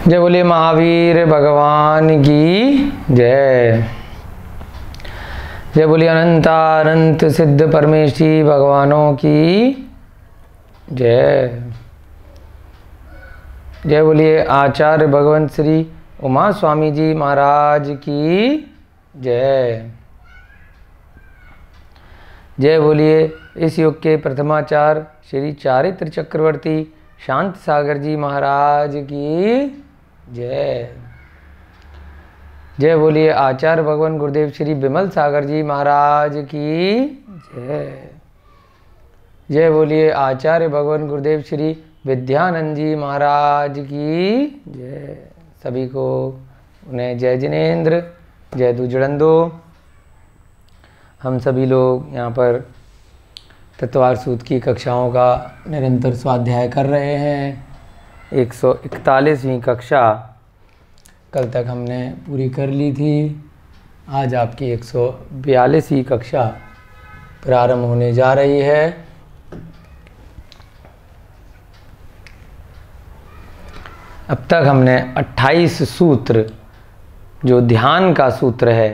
जय बोलिए महावीर भगवान की जय। जय बोलिए अनंत सिद्ध परमेश्वरी भगवानों की जय। जय बोलिए आचार्य भगवंत श्री उमा स्वामी जी महाराज की जय। जय बोलिए इस युग के प्रथमाचार्य श्री चारित्र चक्रवर्ती शांत सागर जी महाराज की जय। जय बोलिए आचार्य भगवान गुरुदेव श्री विमल सागर जी महाराज की जय। जय बोलिए आचार्य भगवान गुरुदेव श्री विद्यानंद जी महाराज की जय। सभी को उन्हें जय जिनेन्द्र, जय दुजड़ंदो। हम सभी लोग यहाँ पर तत्वार सूत्र की कक्षाओं का निरंतर स्वाध्याय कर रहे हैं। 141वीं कक्षा कल तक हमने पूरी कर ली थी। आज आपकी 142वीं कक्षा प्रारंभ होने जा रही है। अब तक हमने 28 सूत्र जो ध्यान का सूत्र है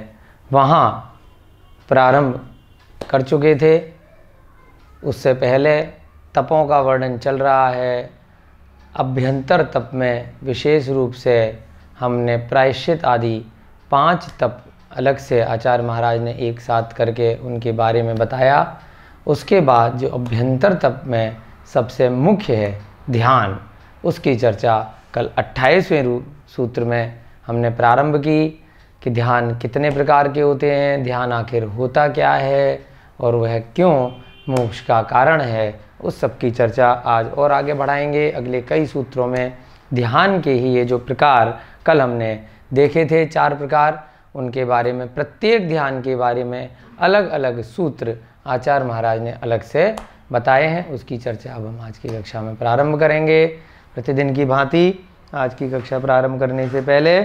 वहाँ प्रारंभ कर चुके थे। उससे पहले तपों का वर्णन चल रहा है। अभ्यंतर तप में विशेष रूप से हमने प्रायश्चित आदि 5 तप अलग से आचार्य महाराज ने एक साथ करके उनके बारे में बताया। उसके बाद जो अभ्यंतर तप में सबसे मुख्य है ध्यान, उसकी चर्चा कल 28वें सूत्र में हमने प्रारंभ की कि ध्यान कितने प्रकार के होते हैं, ध्यान आखिर होता क्या है और वह क्यों मोक्ष का कारण है। उस सब की चर्चा आज और आगे बढ़ाएंगे। अगले कई सूत्रों में ध्यान के ही ये जो प्रकार कल हमने देखे थे 4 प्रकार, उनके बारे में प्रत्येक ध्यान के बारे में अलग अलग सूत्र आचार्य महाराज ने अलग से बताए हैं। उसकी चर्चा अब हम आज की कक्षा में प्रारंभ करेंगे। प्रतिदिन की भांति आज की कक्षा प्रारंभ करने से पहले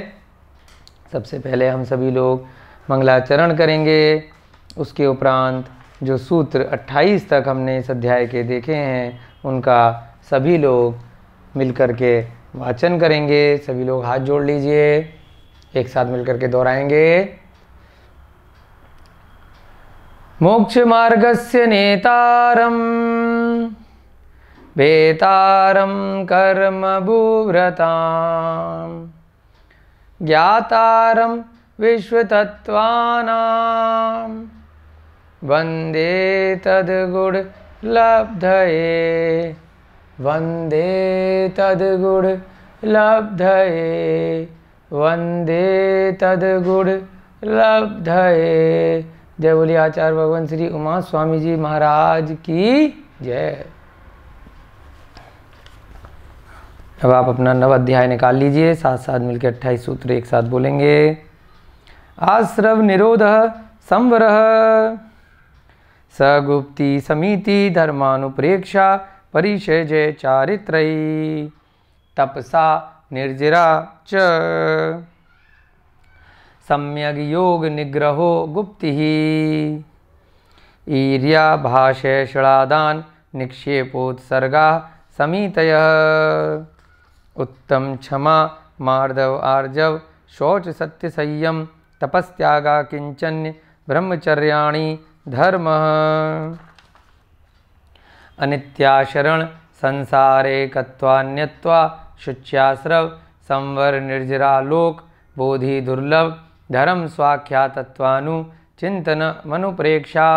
सबसे पहले हम सभी लोग मंगलाचरण करेंगे। उसके उपरांत जो सूत्र 28 तक हमने इस अध्याय के देखे हैं उनका सभी लोग मिलकर के वाचन करेंगे। सभी लोग हाथ जोड़ लीजिए, एक साथ मिलकर के दोहराएंगे। मोक्ष मार्गस्य नेतारम वेतारम कर्म भूव्रताम ज्ञातारम विश्वतत्त्वानां वंदे तद्गुण लब्धये, वंदे तद्गुण लब्धये, वंदे तद्गुण लब्धये। जय बोलिए आचार्य भगवान श्री उमा स्वामी जी महाराज की जय। अब आप अपना नव अध्याय निकाल लीजिए, साथ साथ मिलकर 28 सूत्र एक साथ बोलेंगे। आश्रव निरोध संवर सगुप्ति समिति धर्मानुप्रेक्षा परिचय जय चारित्रयी तपसा निर्जरा च सम्यग योग निग्रहो गुप्ति ईर्या भाष्य षडादान निक्षेपोत्सर्गा समितयः उत्तम क्षमा मार्दव आर्जव शौच सत्य संयम तपस्त्यागा किंचन्य ब्रह्मचर्याणि धर्म अनित्याशरण संसारे कत्वान्यत्वा शुच्याश्रव संवर निर्जरालोक बोधि दुर्लभ धर्म स्वाख्यातत्वानु चिंतन मनुप्रेक्षा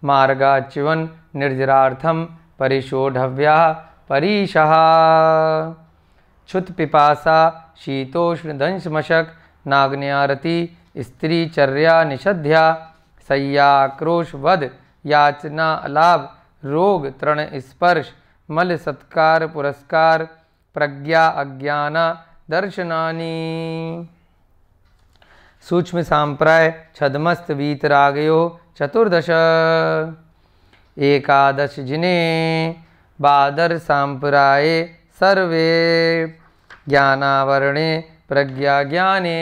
मार्गाच्युवन निर्जरार्थम परिशोढव्या परीशः क्षुत पिपासा शीतोष्ण दंशमशक नाग्न्यारति स्त्रीचर्या निषध्या सय्याक्रोश वध याचना अलाभ रोग तृण स्पर्श मल सत्कार पुरस्कार प्रज्ञा अज्ञाना दर्शनानि सूक्ष्म सांप्राय छदमस्त वीतरागयो चतुर्दश एकादश जिने बादर सांप्राये सर्वे ज्ञानावरणे प्रज्ञा ज्ञाने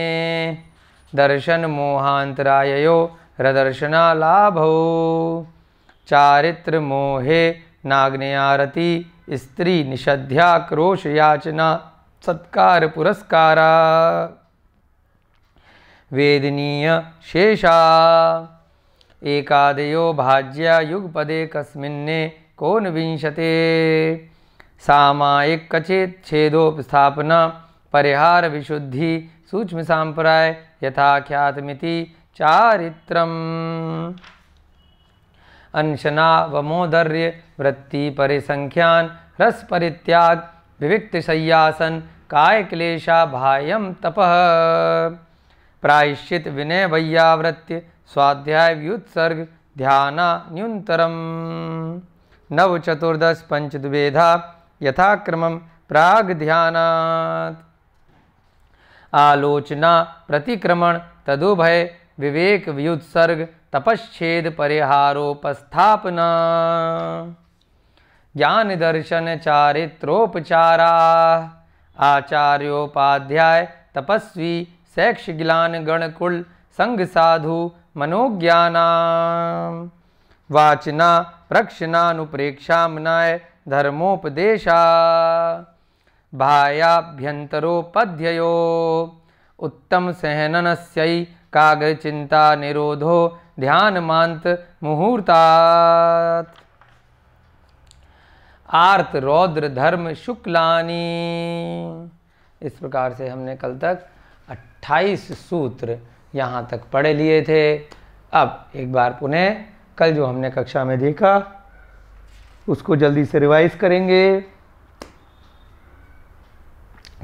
दर्शन मोहांतराययो हृदर्शना लाभो चारित्र मोहे नाग्नेयारति स्त्री निषध्या क्रोश याचना सत्कार पुरस्कारा वेदनीय शेषा एकादयो भाज्या युगपदे कस्मिन्ने कोनविंशते सामायिक कचित छेदोपस्थापना परिहार विशुद्धि सूक्ष्म सांप्राय यथाख्यातमिति चारित्रम अंशना वमोदर्य वृत्ति परिसंख्यान रस परित्याग विविक्त शय्यासन काय क्लेशा भायम तपः प्रायश्चित विनय वैयावृत्य स्वाध्याय व्युत्सर्ग ध्याना न्यूनतरम नव चतुर्दश पंचद्वेधा यथाक्रमं प्राग ध्यानात् आलोचना प्रतिक्रमण तदुभय विवेक व्युत्सर्ग तपश्छेद परिहारोपस्थापना ज्ञान दर्शन चारित्रोपचारा आचार्योपाध्याय तपस्वी शैक्ष ज्ञान गणकुल संग साधु मनोज्ञाना वाचना प्रक्षणानुप्रेक्षामनाय धर्मोपदेशा भायाभ्यंतरोपध्ययो उत्तम सहननस्यै काग्रचिंता निरोधो ध्यानमांत मुहूर्तात् आर्त रौद्र धर्म शुक्लानी। इस प्रकार से हमने कल तक 28 सूत्र यहाँ तक पढ़ लिए थे। अब एक बार पुनः कल जो हमने कक्षा में देखा उसको जल्दी से रिवाइज करेंगे।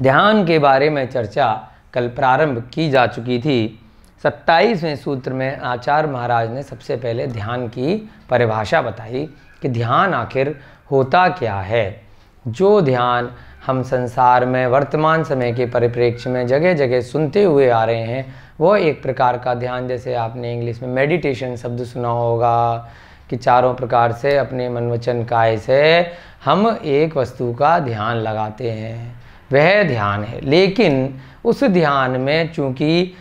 ध्यान के बारे में चर्चा कल प्रारंभ की जा चुकी थी। 27वें सूत्र में आचार्य महाराज ने सबसे पहले ध्यान की परिभाषा बताई कि ध्यान आखिर होता क्या है। जो ध्यान हम संसार में वर्तमान समय के परिप्रेक्ष्य में जगह जगह सुनते हुए आ रहे हैं, वो एक प्रकार का ध्यान, जैसे आपने इंग्लिश में मेडिटेशन शब्द सुना होगा कि चारों प्रकार से अपने मन वचन काया से हम एक वस्तु का ध्यान लगाते हैं, वह ध्यान है। लेकिन उस ध्यान में चूंकि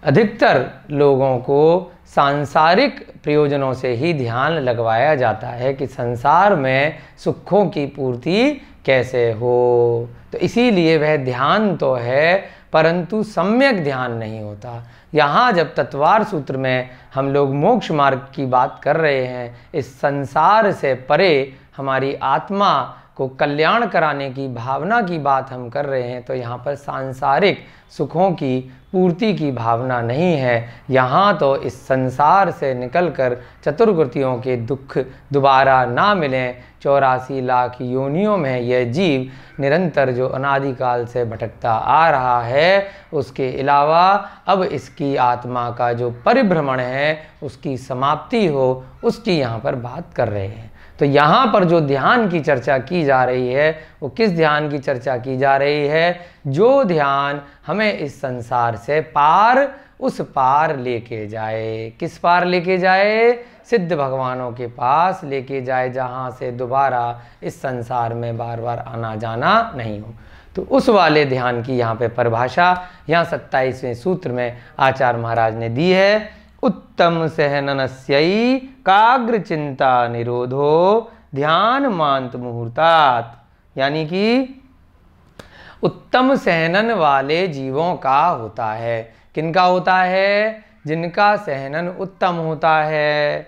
अधिकतर लोगों को सांसारिक प्रयोजनों से ही ध्यान लगवाया जाता है कि संसार में सुखों की पूर्ति कैसे हो, तो इसीलिए वह ध्यान तो है परंतु सम्यक ध्यान नहीं होता। यहाँ जब तत्वार सूत्र में हम लोग मोक्ष मार्ग की बात कर रहे हैं, इस संसार से परे हमारी आत्मा को कल्याण कराने की भावना की बात हम कर रहे हैं, तो यहाँ पर सांसारिक सुखों की पूर्ति की भावना नहीं है। यहाँ तो इस संसार से निकलकर चतुर्गतियों के दुख दोबारा ना मिलें, 84 लाख योनियों में यह जीव निरंतर जो अनादिकाल से भटकता आ रहा है, उसके अलावा अब इसकी आत्मा का जो परिभ्रमण है उसकी समाप्ति हो, उसकी यहाँ पर बात कर रहे हैं। तो यहाँ पर जो ध्यान की चर्चा की जा रही है वो किस ध्यान की चर्चा की जा रही है? जो ध्यान हमें इस संसार से पार, उस पार लेके जाए। किस पार लेके जाए? सिद्ध भगवानों के पास लेके जाए, जहाँ से दोबारा इस संसार में बार बार आना जाना नहीं हो। तो उस वाले ध्यान की यहाँ पे परिभाषा यहाँ 27वें सूत्र में आचार्य महाराज ने दी है। उत्तम सहननस्यै काग्र चिंता निरोधो ध्यान मांत मुहूर्तात्, यानी कि उत्तम सहनन वाले जीवों का होता है। किनका होता है? जिनका सहनन उत्तम होता है।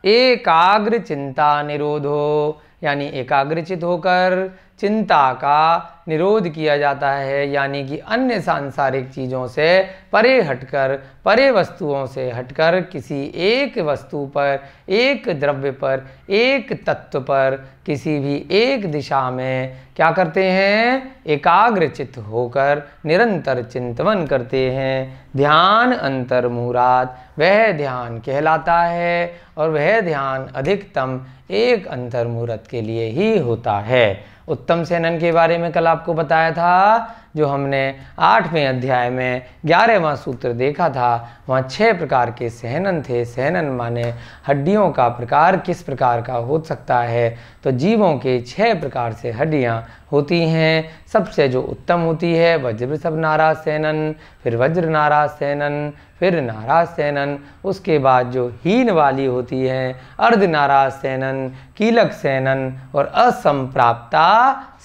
एकाग्र चिंता निरोधो, यानी एकाग्रचित होकर चिंता का निरोध किया जाता है, यानी कि अन्य सांसारिक चीज़ों से परे हटकर, परे वस्तुओं से हटकर किसी एक वस्तु पर, एक द्रव्य पर, एक तत्व पर, किसी भी एक दिशा में क्या करते हैं? एकाग्रचित होकर निरंतर चिंतन करते हैं। ध्यान अंतर्मुहूर्त, वह ध्यान कहलाता है और वह ध्यान अधिकतम एक अंतर्मुहूर्त के लिए ही होता है। उत्तम सहनन के बारे में कल आपको बताया था जो हमने 8वें अध्याय में 11वां सूत्र देखा था, वहाँ 6 प्रकार के सहनन थे। सहनन माने हड्डियों का प्रकार किस प्रकार का हो सकता है, तो जीवों के 6 प्रकार से हड्डियाँ होती हैं। सबसे जो उत्तम होती है वज्र वृषभ नाराज सहनन, फिर वज्र नाराज सहनन, फिर नाराज सहनन। उसके बाद जो हीन वाली होती है अर्ध नाराज सहनन, कीलक सहनन और असंप्राप्ता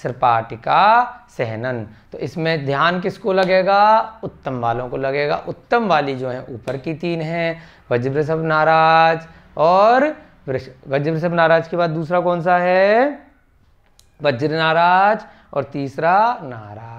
सृपाटिका सहनन। तो इसमें ध्यान किसको लगेगा? उत्तम वालों को लगेगा। उत्तम वाली जो है ऊपर की 3 हैं, वज्र वृषभ नाराज और वज्र वृषभ नाराज के बाद दूसरा कौन सा है? वज्र नाराज और तीसरा नाराज।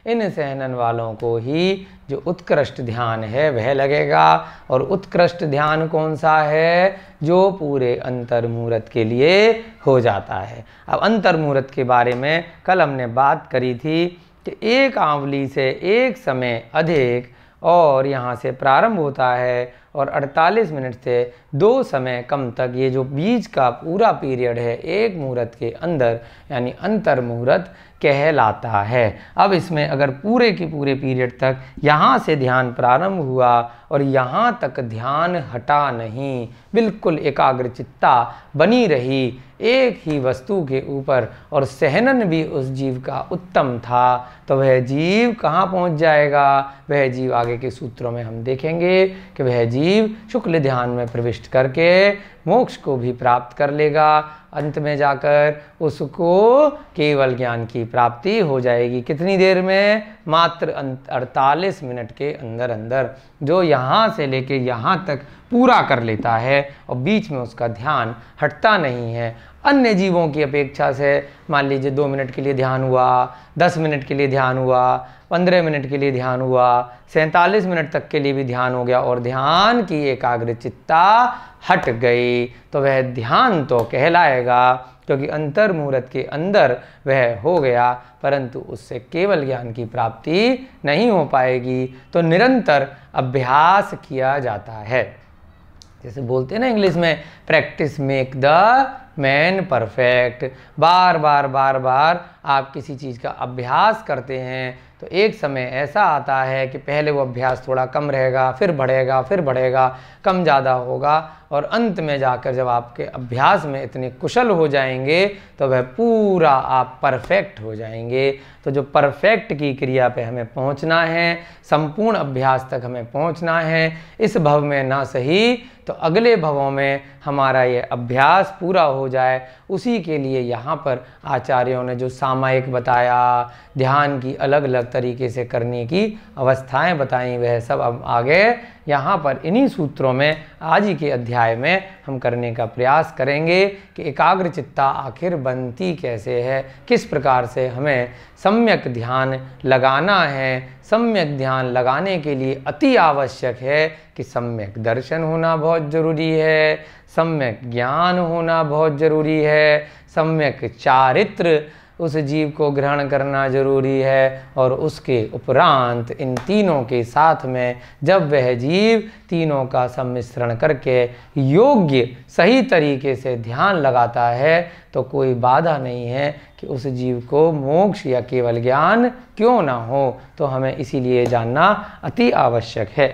इन सहनन वालों को ही जो उत्कृष्ट ध्यान है वह लगेगा। और उत्कृष्ट ध्यान कौन सा है? जो पूरे अंतर्मुहूर्त के लिए हो जाता है। अब अंतर्मुहूर्त के बारे में कल हमने बात करी थी कि एक आंवली से एक समय अधिक और यहाँ से प्रारंभ होता है और 48 मिनट से 2 समय कम तक ये जो बीच का पूरा पीरियड है एक मुहूर्त के अंदर यानी अंतर मुहूर्त कहलाता है। अब इसमें अगर पूरे के पूरे पीरियड तक यहाँ से ध्यान प्रारंभ हुआ और यहाँ तक ध्यान हटा नहीं, बिल्कुल एकाग्रचित्ता बनी रही एक ही वस्तु के ऊपर और सहनन भी उस जीव का उत्तम था, तो वह जीव कहाँ पहुँच जाएगा? वह जीव आगे के सूत्रों में हम देखेंगे कि वह जीव शुक्ल ध्यान में प्रविष्ट करके मोक्ष को भी प्राप्त कर लेगा। अंत में जाकर उसको केवल ज्ञान की प्राप्ति हो जाएगी। कितनी देर में? मात्र 48 मिनट के अंदर अंदर। जो यहाँ से लेके यहाँ तक पूरा कर लेता है और बीच में उसका ध्यान हटता नहीं है। अन्य जीवों की अपेक्षा से मान लीजिए 2 मिनट के लिए ध्यान हुआ, 10 मिनट के लिए ध्यान हुआ, 15 मिनट के लिए ध्यान हुआ, 47 मिनट तक के लिए भी ध्यान हो गया और ध्यान की एकाग्रचित्ता हट गई, तो वह ध्यान तो कहलाएगा क्योंकि अंतर मुहूर्त के अंदर वह हो गया, परंतु उससे केवल ज्ञान की प्राप्ति नहीं हो पाएगी। तो निरंतर अभ्यास किया जाता है। जैसे बोलते हैं ना इंग्लिश में, practice make the man perfect. बार बार बार बार आप किसी चीज़ का अभ्यास करते हैं तो एक समय ऐसा आता है कि पहले वो अभ्यास थोड़ा कम रहेगा, फिर बढ़ेगा, कम ज़्यादा होगा और अंत में जाकर जब आपके अभ्यास में इतने कुशल हो जाएंगे तो वह पूरा आप परफेक्ट हो जाएंगे। तो जो परफेक्ट की क्रिया पे हमें पहुंचना है, संपूर्ण अभ्यास तक हमें पहुंचना है, इस भव में ना सही तो अगले भवों में हमारा ये अभ्यास पूरा हो जाए, उसी के लिए यहाँ पर आचार्यों ने जो सामायिक बताया, ध्यान की अलग अलग तरीके से करने की अवस्थाएं बताई, वह सब अब आगे यहाँ पर इन्हीं सूत्रों में आज ही के अध्याय में हम करने का प्रयास करेंगे कि एकाग्रचित्ता आखिर बनती कैसे है, किस प्रकार से हमें सम्यक ध्यान लगाना है। सम्यक ध्यान लगाने के लिए अति आवश्यक है कि सम्यक दर्शन होना बहुत ज़रूरी है, सम्यक ज्ञान होना बहुत ज़रूरी है, सम्यक चारित्र उस जीव को ग्रहण करना जरूरी है और उसके उपरांत इन तीनों के साथ में जब वह जीव तीनों का सम्मिश्रण करके योग्य सही तरीके से ध्यान लगाता है तो कोई बाधा नहीं है कि उस जीव को मोक्ष या केवल ज्ञान क्यों ना हो। तो हमें इसीलिए जानना अति आवश्यक है।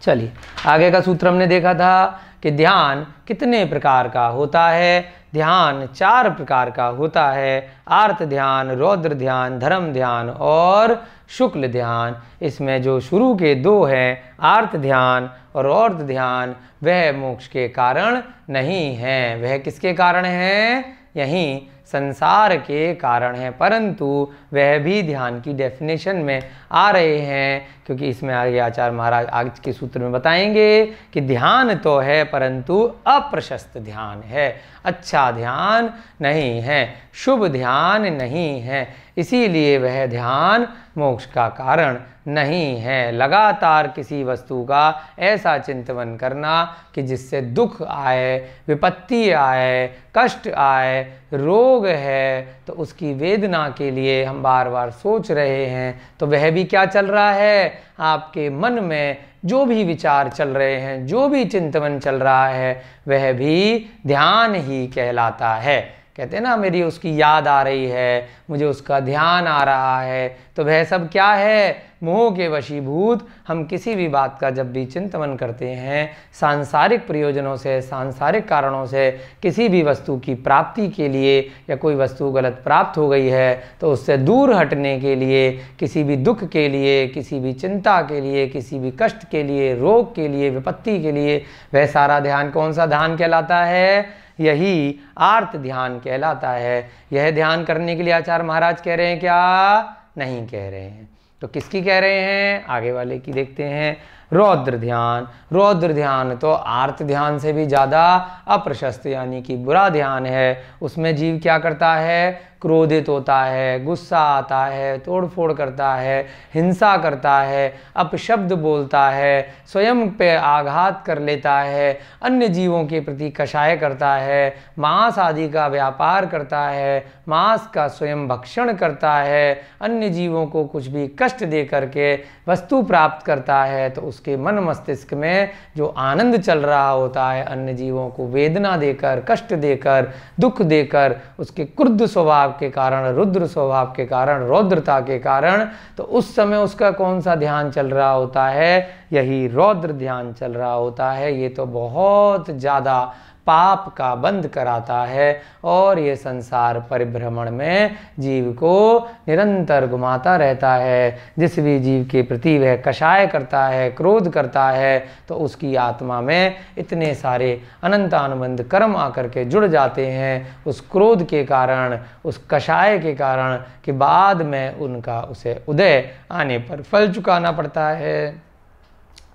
चलिए आगे का सूत्र हमने देखा था कि ध्यान कितने प्रकार का होता है। ध्यान 4 प्रकार का होता है, आर्त ध्यान, रौद्र ध्यान, धर्म ध्यान और शुक्ल ध्यान। इसमें जो शुरू के 2 हैं, आर्त ध्यान और रौद्र ध्यान, वह मोक्ष के कारण नहीं है। वह किसके कारण है? यहीं संसार के कारण है, परंतु वह भी ध्यान की डेफिनेशन में आ रहे हैं क्योंकि इसमें आगे आचार्य महाराज आज के सूत्र में बताएंगे कि ध्यान तो है परंतु अप्रशस्त ध्यान है, अच्छा ध्यान नहीं है, शुभ ध्यान नहीं है, इसीलिए वह ध्यान मोक्ष का कारण नहीं है। लगातार किसी वस्तु का ऐसा चिंतन करना कि जिससे दुख आए, विपत्ति आए, कष्ट आए, रोग है, तो उसकी वेदना के लिए हम बार बार सोच रहे हैं, तो वह भी क्या चल रहा है? आपके मन में जो भी विचार चल रहे हैं, जो भी चिंतन चल रहा है, वह भी ध्यान ही कहलाता है। कहते हैं ना मेरी उसकी याद आ रही है, मुझे उसका ध्यान आ रहा है, तो वह सब क्या है? मोह के वशीभूत हम किसी भी बात का जब भी चिंतन करते हैं, सांसारिक प्रयोजनों से, सांसारिक कारणों से किसी भी वस्तु की प्राप्ति के लिए, या कोई वस्तु गलत प्राप्त हो गई है तो उससे दूर हटने के लिए, किसी भी दुख के लिए, किसी भी चिंता के लिए, किसी भी कष्ट के लिए, रोग के लिए, विपत्ति के लिए, वह सारा ध्यान कौन सा ध्यान कहलाता है? यही आर्त ध्यान कहलाता है। यह ध्यान करने के लिए आचार्य महाराज कह रहे हैं क्या? नहीं कह रहे हैं। तो किसकी कह रहे हैं? आगे वाले की देखते हैं। रौद्र ध्यान। रौद्र ध्यान तो आर्त ध्यान से भी ज़्यादा अप्रशस्त यानी कि बुरा ध्यान है। उसमें जीव क्या करता है? क्रोधित होता है, गुस्सा आता है, तोड़फोड़ करता है, हिंसा करता है, अपशब्द बोलता है, स्वयं पे आघात कर लेता है, अन्य जीवों के प्रति कषाय करता है, मांस आदि का व्यापार करता है, मांस का स्वयं भक्षण करता है, अन्य जीवों को कुछ भी कष्ट दे करके वस्तु प्राप्त करता है, तो उसके मन मस्तिष्क में जो आनंद चल रहा होता है, अन्य जीवों को वेदना देकर, कष्ट देकर, दुख देकर, उसके क्रुद्ध स्वभाव के कारण, रुद्र स्वभाव के कारण, रौद्रता के कारण, तो उस समय उसका कौन सा ध्यान चल रहा होता है? यही रौद्र ध्यान चल रहा होता है। ये तो बहुत ज़्यादा पाप का बंध कराता है और ये संसार परिभ्रमण में जीव को निरंतर घुमाता रहता है। जिस भी जीव के प्रति वह कषाय करता है, क्रोध करता है, तो उसकी आत्मा में इतने सारे अनंतानुबंध कर्म आकर के जुड़ जाते हैं उस क्रोध के कारण, उस कषाय के कारण, कि बाद में उनका उसे उदय आने पर फल चुकाना पड़ता है।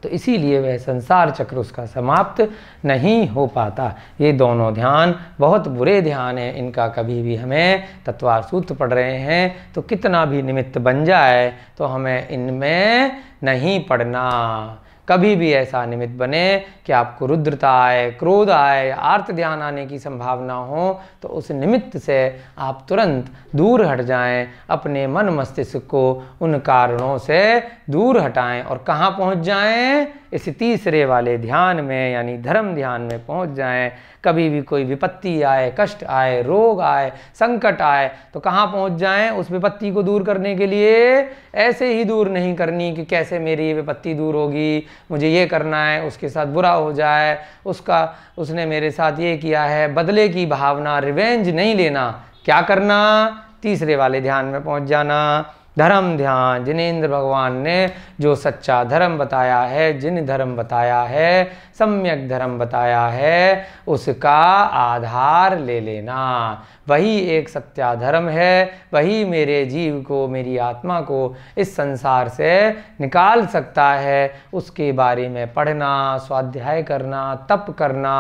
तो इसीलिए वह संसार चक्र उसका समाप्त नहीं हो पाता। ये दोनों ध्यान बहुत बुरे ध्यान हैं। इनका कभी भी हमें तत्वार सूत्र पढ़ रहे हैं तो कितना भी निमित्त बन जाए तो हमें इनमें नहीं पढ़ना। कभी भी ऐसा निमित्त बने कि आपको रुद्रता आए, क्रोध आए, आर्त ध्यान आने की संभावना हो, तो उस निमित्त से आप तुरंत दूर हट जाएं, अपने मन मस्तिष्क को उन कारणों से दूर हटाएं और कहाँ पहुँच जाएं? इस तीसरे वाले ध्यान में यानी धर्म ध्यान में पहुँच जाएं। कभी भी कोई विपत्ति आए, कष्ट आए, रोग आए, संकट आए, तो कहाँ पहुँच जाएं? उस विपत्ति को दूर करने के लिए ऐसे ही दूर नहीं करनी कि कैसे मेरी ये विपत्ति दूर होगी, मुझे ये करना है, उसके साथ बुरा हो जाए, उसने मेरे साथ ये किया है, बदले की भावना, रिवेंज नहीं लेना। क्या करना? तीसरे वाले ध्यान में पहुँच जाना। धर्म ध्यान, जिनेंद्र भगवान ने जो सच्चा धर्म बताया है, जिन धर्म बताया है, सम्यक धर्म बताया है, उसका आधार ले लेना। वही एक सत्या धर्म है, वही मेरे जीव को, मेरी आत्मा को इस संसार से निकाल सकता है। उसके बारे में पढ़ना, स्वाध्याय करना, तप करना,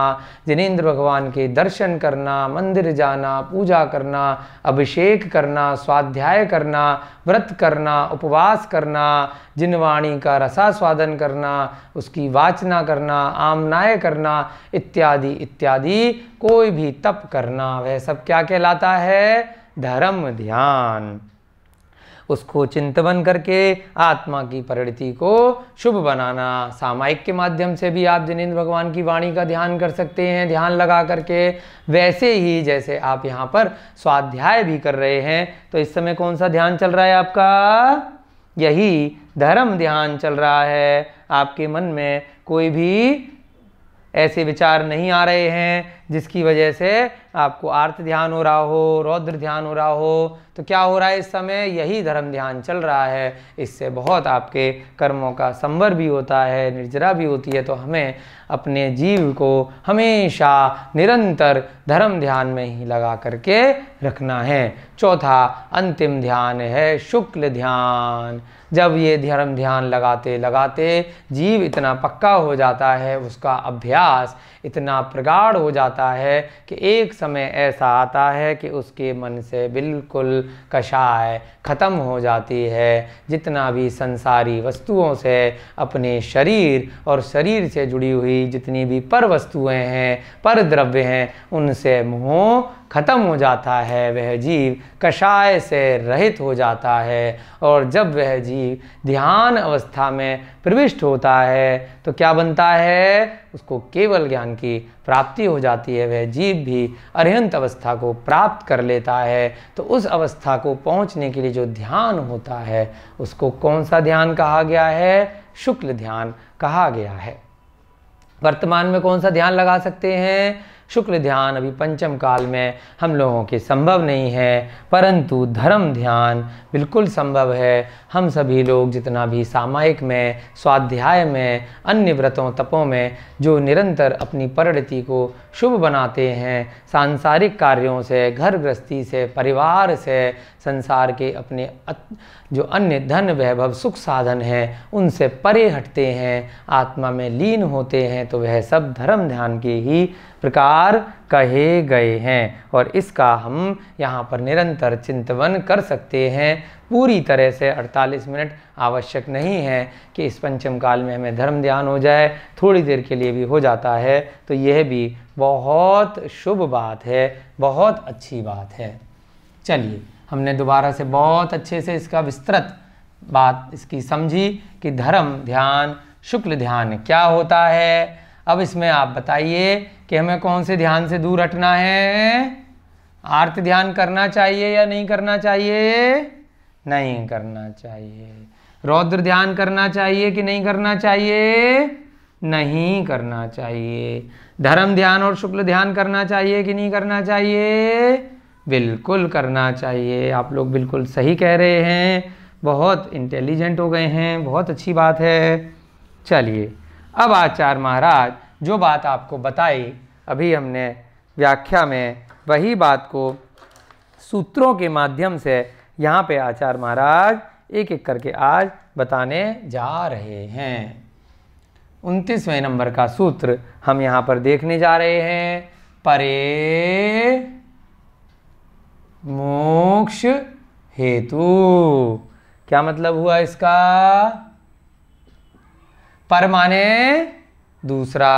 जिनेंद्र भगवान के दर्शन करना, मंदिर जाना, पूजा करना, अभिषेक करना, स्वाध्याय करना, व्रत करना, उपवास करना, जिनवाणी का रसास्वादन करना, उसकी वाचना करना, आमनाय करना, इत्यादि इत्यादि कोई भी तप करना, वह सब क्या कहलाता है? धर्म ध्यान। उसको चिंतन करके आत्मा की परिणति को शुभ बनाना। सामायिक के माध्यम से भी आप जिनेंद्र भगवान की वाणी का ध्यान कर सकते हैं, ध्यान लगा करके। वैसे ही जैसे आप यहाँ पर स्वाध्याय भी कर रहे हैं, तो इस समय कौन सा ध्यान चल रहा है आपका? यही धर्म ध्यान चल रहा है। आपके मन में कोई भी ऐसे विचार नहीं आ रहे हैं जिसकी वजह से आपको आर्त ध्यान हो रहा हो, रौद्र ध्यान हो रहा हो, तो क्या हो रहा है इस समय? यही धर्म ध्यान चल रहा है। इससे बहुत आपके कर्मों का संवर भी होता है, निर्जरा भी होती है। तो हमें अपने जीव को हमेशा निरंतर धर्म ध्यान में ही लगा करके रखना है। चौथा अंतिम ध्यान है शुक्ल ध्यान। जब ये धर्म ध्यान लगाते लगाते जीव इतना पक्का हो जाता है, उसका अभ्यास इतना प्रगाढ़ हो जाता है कि एक समय ऐसा आता है कि उसके मन से बिल्कुल कषाय खत्म हो जाती है। जितना भी संसारी वस्तुओं से, अपने शरीर और शरीर से जुड़ी हुई जितनी भी पर वस्तुएं हैं, पर द्रव्य हैं, उनसे मोह खत्म हो जाता है, वह जीव कषाय से रहित हो जाता है। और जब वह जीव ध्यान अवस्था में प्रविष्ट होता है तो क्या बनता है, उसको केवल ज्ञान की प्राप्ति हो जाती है। वह जीव भी अरिहंत अवस्था को प्राप्त कर लेता है। तो उस अवस्था को पहुंचने के लिए जो ध्यान होता है उसको कौन सा ध्यान कहा गया है, शुक्ल ध्यान कहा गया है। वर्तमान में कौन सा ध्यान लगा सकते हैं, शुक्ल ध्यान अभी पंचम काल में हम लोगों के संभव नहीं है, परंतु धर्म ध्यान बिल्कुल संभव है। हम सभी लोग जितना भी सामायिक में, स्वाध्याय में, अन्य व्रतों तपों में जो निरंतर अपनी परिणति को शुभ बनाते हैं, सांसारिक कार्यों से, घर गृहस्थी से, परिवार से, संसार के अपने जो अन्य धन वैभव सुख साधन हैं उनसे परे हटते हैं, आत्मा में लीन होते हैं, तो वह सब धर्म ध्यान के ही प्रकार कहे गए हैं। और इसका हम यहाँ पर निरंतर चिंतन कर सकते हैं। पूरी तरह से 48 मिनट आवश्यक नहीं है कि इस पंचम काल में हमें धर्म ध्यान हो जाए, थोड़ी देर के लिए भी हो जाता है तो यह भी बहुत शुभ बात है, बहुत अच्छी बात है। चलिए, हमने दोबारा से बहुत अच्छे से इसका विस्तृत बात इसकी समझी कि धर्म ध्यान, शुक्ल ध्यान क्या होता है। अब इसमें आप बताइए कि हमें कौन से ध्यान से दूर हटना है, आर्त ध्यान करना चाहिए या नहीं करना चाहिए, नहीं करना चाहिए। रौद्र ध्यान करना चाहिए कि नहीं करना चाहिए, नहीं करना चाहिए। धर्म ध्यान और शुक्ल ध्यान करना चाहिए कि नहीं करना चाहिए, बिल्कुल करना चाहिए। आप लोग बिल्कुल सही कह रहे हैं, बहुत इंटेलिजेंट हो गए हैं, बहुत अच्छी बात है। चलिए, अब आचार्य महाराज जो बात आपको बताई अभी हमने व्याख्या में, वही बात को सूत्रों के माध्यम से यहाँ पे आचार्य महाराज एक एक करके आज बताने जा रहे हैं। 29वें नंबर का सूत्र हम यहाँ पर देखने जा रहे हैं। परे मोक्ष हेतु। क्या मतलब हुआ इसका, पर माने दूसरा,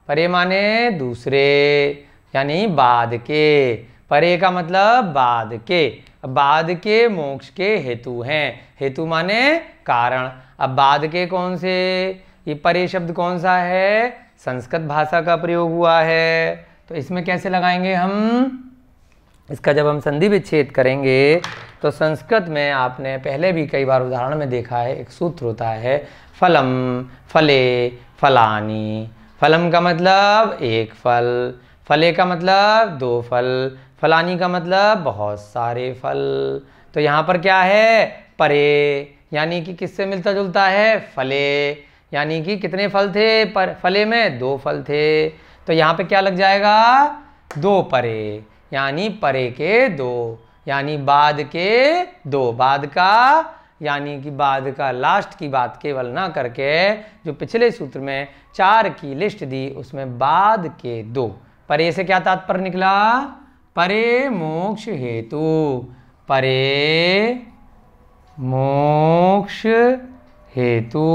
परे माने दूसरे, यानी बाद के। परे का मतलब बाद के, बाद के मोक्ष के हेतु हैं। हेतु माने कारण। अब बाद के कौन से, ये परे शब्द कौन सा है, संस्कृत भाषा का प्रयोग हुआ है, तो इसमें कैसे लगाएंगे हम, इसका जब हम संधि विच्छेद करेंगे तो संस्कृत में आपने पहले भी कई बार उदाहरण में देखा है, एक सूत्र होता है फलम, फले, फलानी। फलम का मतलब एक फल, फले का मतलब दो फल, फलानी का मतलब बहुत सारे फल। तो यहाँ पर क्या है, परे, यानी कि किससे मिलता जुलता है, फले, यानी कि कितने फल थे, पर फले में दो फल थे, तो यहाँ पे क्या लग जाएगा, दो परे, यानी परे के दो, यानी बाद के दो। बाद का यानी कि बाद का लास्ट की बात केवल ना करके जो पिछले सूत्र में 4 की लिस्ट दी उसमें बाद के दो। परे से क्या तात्पर्य निकला, परे मोक्ष हेतु, परे मोक्ष हेतु।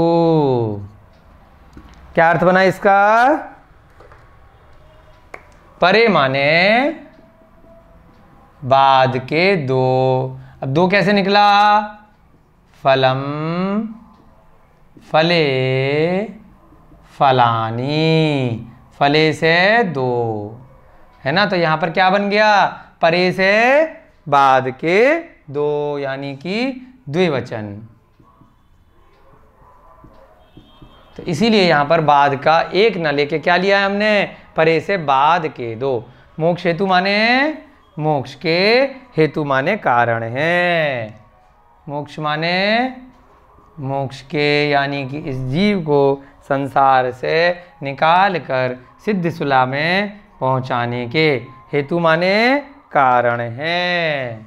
क्या अर्थ बना इसका, परे माने बाद के दो। अब दो कैसे निकला, फलम, फले, फलानी, फले से दो, है ना। तो यहां पर क्या बन गया, परे से बाद के दो, यानी कि द्विवचन। तो इसीलिए यहां पर बाद का एक न लेके क्या लिया है हमने, परे से बाद के दो। मोक्ष हेतु माने, मोक्ष के हेतु माने कारण है, मोक्ष माने मोक्ष के, यानी कि इस जीव को संसार से निकाल कर सिद्ध सुला में पहुंचाने के, हेतु माने कारण है।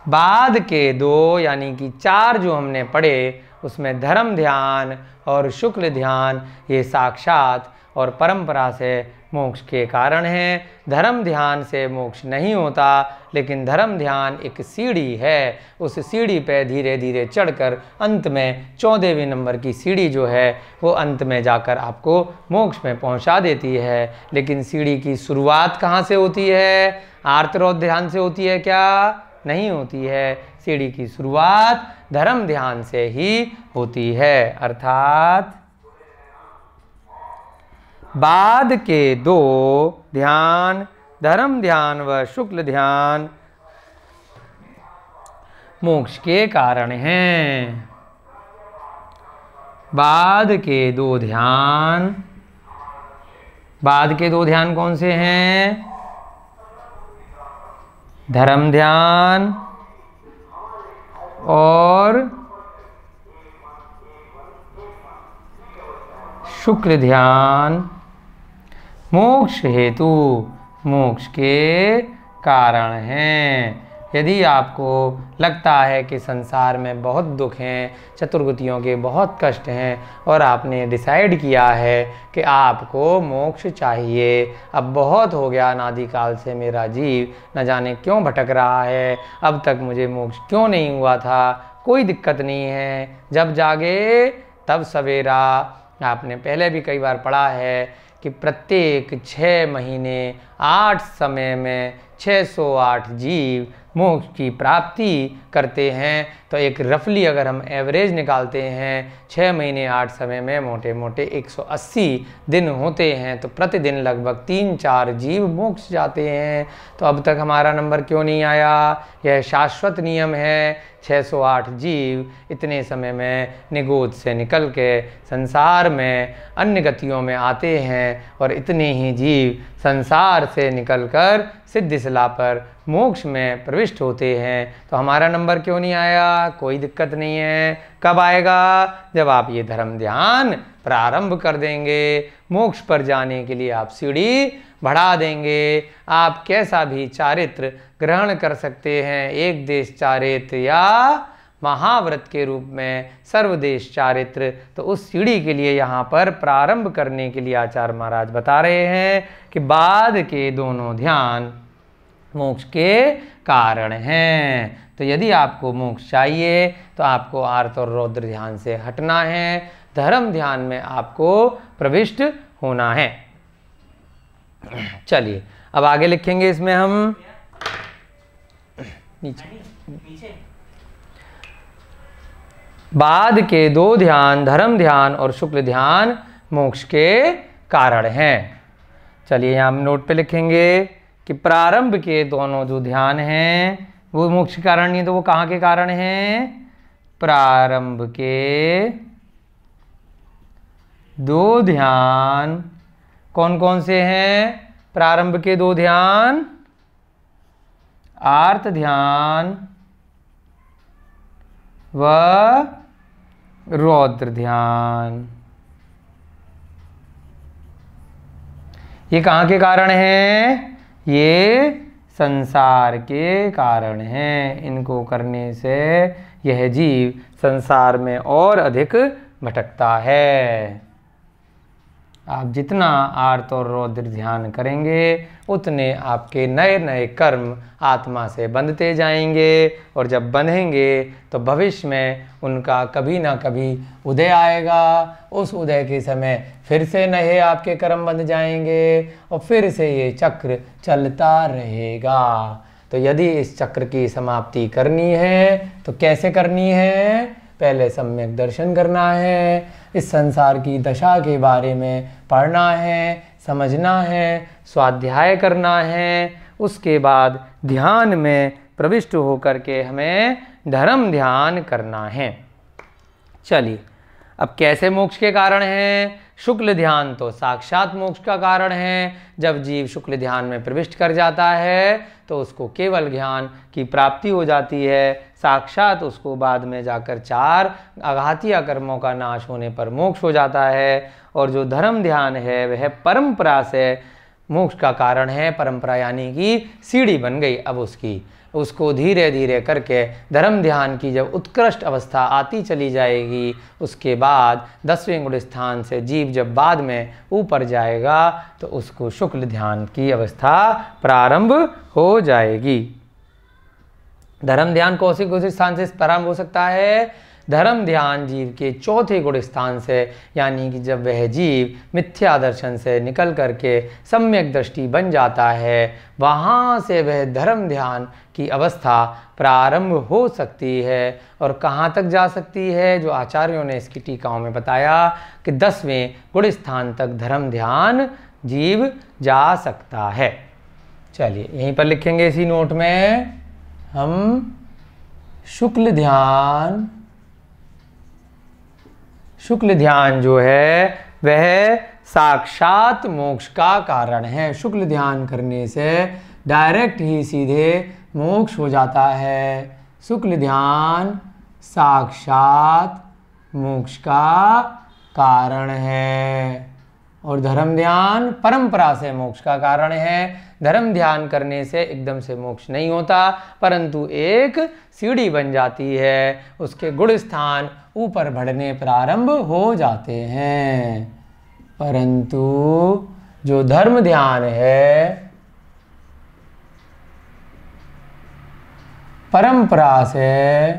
बाद के दो यानी कि 4 जो हमने पढ़े उसमें धर्म ध्यान और शुक्ल ध्यान ये साक्षात और परंपरा से मोक्ष के कारण हैं। धर्म ध्यान से मोक्ष नहीं होता, लेकिन धर्म ध्यान एक सीढ़ी है। उस सीढ़ी पे धीरे धीरे चढ़कर अंत में 14वें नंबर की सीढ़ी जो है वो अंत में जाकर आपको मोक्ष में पहुंचा देती है। लेकिन सीढ़ी की शुरुआत कहाँ से होती है? आर्तरोध ध्यान से होती है क्या? नहीं होती है। सीढ़ी की शुरुआत धर्म ध्यान से ही होती है। अर्थात बाद के दो ध्यान, धर्म ध्यान व शुक्ल ध्यान, मोक्ष के कारण हैं। बाद के दो ध्यान कौन से हैं? धर्म ध्यान और शुक्ल ध्यान मोक्ष हेतु, मोक्ष के कारण हैं। यदि आपको लगता है कि संसार में बहुत दुख हैं, चतुर्गतियों के बहुत कष्ट हैं और आपने डिसाइड किया है कि आपको मोक्ष चाहिए, अब बहुत हो गया अनादिकाल से मेरा जीव न जाने क्यों भटक रहा है, अब तक मुझे मोक्ष क्यों नहीं हुआ था, कोई दिक्कत नहीं है, जब जागे तब सवेरा। आपने पहले भी कई बार पढ़ा है कि प्रत्येक 6 महीने 8 समय में 608 जीव मोक्ष की प्राप्ति करते हैं। तो एक रफली अगर हम एवरेज निकालते हैं 6 महीने 8 समय में मोटे मोटे 180 दिन होते हैं, तो प्रतिदिन लगभग 3-4 जीव मोक्ष जाते हैं। तो अब तक हमारा नंबर क्यों नहीं आया? यह शाश्वत नियम है। 608 जीव इतने समय में निगोद से निकल के संसार में अन्य गतियों में आते हैं और इतने ही जीव संसार से निकलकर सिद्धिशिला पर मोक्ष में प्रविष्ट होते हैं। तो हमारा नंबर क्यों नहीं आया? कोई दिक्कत नहीं है। कब आएगा? जब आप ये धर्म ध्यान प्रारंभ कर देंगे। मोक्ष पर जाने के लिए आप सीढ़ी बढ़ा देंगे। आप कैसा भी चारित्र ग्रहण कर सकते हैं, एक देश चारित्र या महाव्रत के रूप में सर्वदेश चारित्र। तो उस सीढ़ी के लिए यहाँ पर प्रारंभ करने के लिए आचार्य महाराज बता रहे हैं कि बाद के दोनों ध्यान मोक्ष के कारण हैं। तो यदि आपको मोक्ष चाहिए तो आपको आर्त और रौद्र ध्यान से हटना है, धर्म ध्यान में आपको प्रविष्ट होना है। चलिए अब आगे लिखेंगे इसमें हम नीचे बाद के दो ध्यान, धर्म ध्यान और शुक्ल ध्यान मोक्ष के कारण हैं। चलिए यहाँ हम नोट पे लिखेंगे कि प्रारंभ के दोनों जो ध्यान हैं वो मोक्ष के कारण नहीं, तो वो कहाँ के कारण हैं? प्रारंभ के दो ध्यान कौन कौन से हैं? प्रारंभ के दो ध्यान आर्त ध्यान व रौद्र ध्यान। ये कहाँ के कारण हैं? ये संसार के कारण हैं। इनको करने से यह जीव संसार में और अधिक भटकता है। आप जितना आर्त और रौद्र ध्यान करेंगे उतने आपके नए नए कर्म आत्मा से बंधते जाएंगे, और जब बंधेंगे तो भविष्य में उनका कभी ना कभी उदय आएगा। उस उदय के समय फिर से नए आपके कर्म बंध जाएंगे और फिर से ये चक्र चलता रहेगा। तो यदि इस चक्र की समाप्ति करनी है तो कैसे करनी है? पहले सम्यक दर्शन करना है, इस संसार की दशा के बारे में पढ़ना है, समझना है, स्वाध्याय करना है। उसके बाद ध्यान में प्रविष्ट होकर के हमें धर्म ध्यान करना है। चलिए अब कैसे मोक्ष के कारण हैं? शुक्ल ध्यान तो साक्षात मोक्ष का कारण है। जब जीव शुक्ल ध्यान में प्रविष्ट कर जाता है तो उसको केवल ज्ञान की प्राप्ति हो जाती है। साक्षात उसको बाद में जाकर 4 आघातीय कर्मों का नाश होने पर मोक्ष हो जाता है। और जो धर्म ध्यान है वह परंपरा से मोक्ष का कारण है। परंपरा यानी कि सीढ़ी बन गई अब उसकी, उसको धीरे धीरे करके धर्म ध्यान की जब उत्कृष्ट अवस्था आती चली जाएगी, उसके बाद 10वें गुण स्थान से जीव जब बाद में ऊपर जाएगा तो उसको शुक्ल ध्यान की अवस्था प्रारंभ हो जाएगी। धर्म ध्यान कौन से गुण स्थान से प्रारंभ हो सकता है? धर्म ध्यान जीव के चौथे गुण स्थान से, यानी कि जब वह जीव मिथ्या दर्शन से निकल करके सम्यक दृष्टि बन जाता है, वहाँ से वह धर्म ध्यान की अवस्था प्रारंभ हो सकती है। और कहाँ तक जा सकती है? जो आचार्यों ने इसकी टीकाओं में बताया कि 10वें गुण स्थान तक धर्म ध्यान जीव जा सकता है। चलिए यहीं पर लिखेंगे इसी नोट में हम शुक्ल ध्यान जो है वह साक्षात मोक्ष का कारण है। शुक्ल ध्यान करने से डायरेक्ट ही सीधे मोक्ष हो जाता है। शुक्ल ध्यान साक्षात मोक्ष का कारण है और धर्म ध्यान परंपरा से मोक्ष का कारण है। धर्म ध्यान करने से एकदम से मोक्ष नहीं होता, परंतु एक सीढ़ी बन जाती है, उसके गुण स्थान ऊपर बढ़ने प्रारंभ हो जाते हैं। परंतु जो धर्म ध्यान है परंपरा से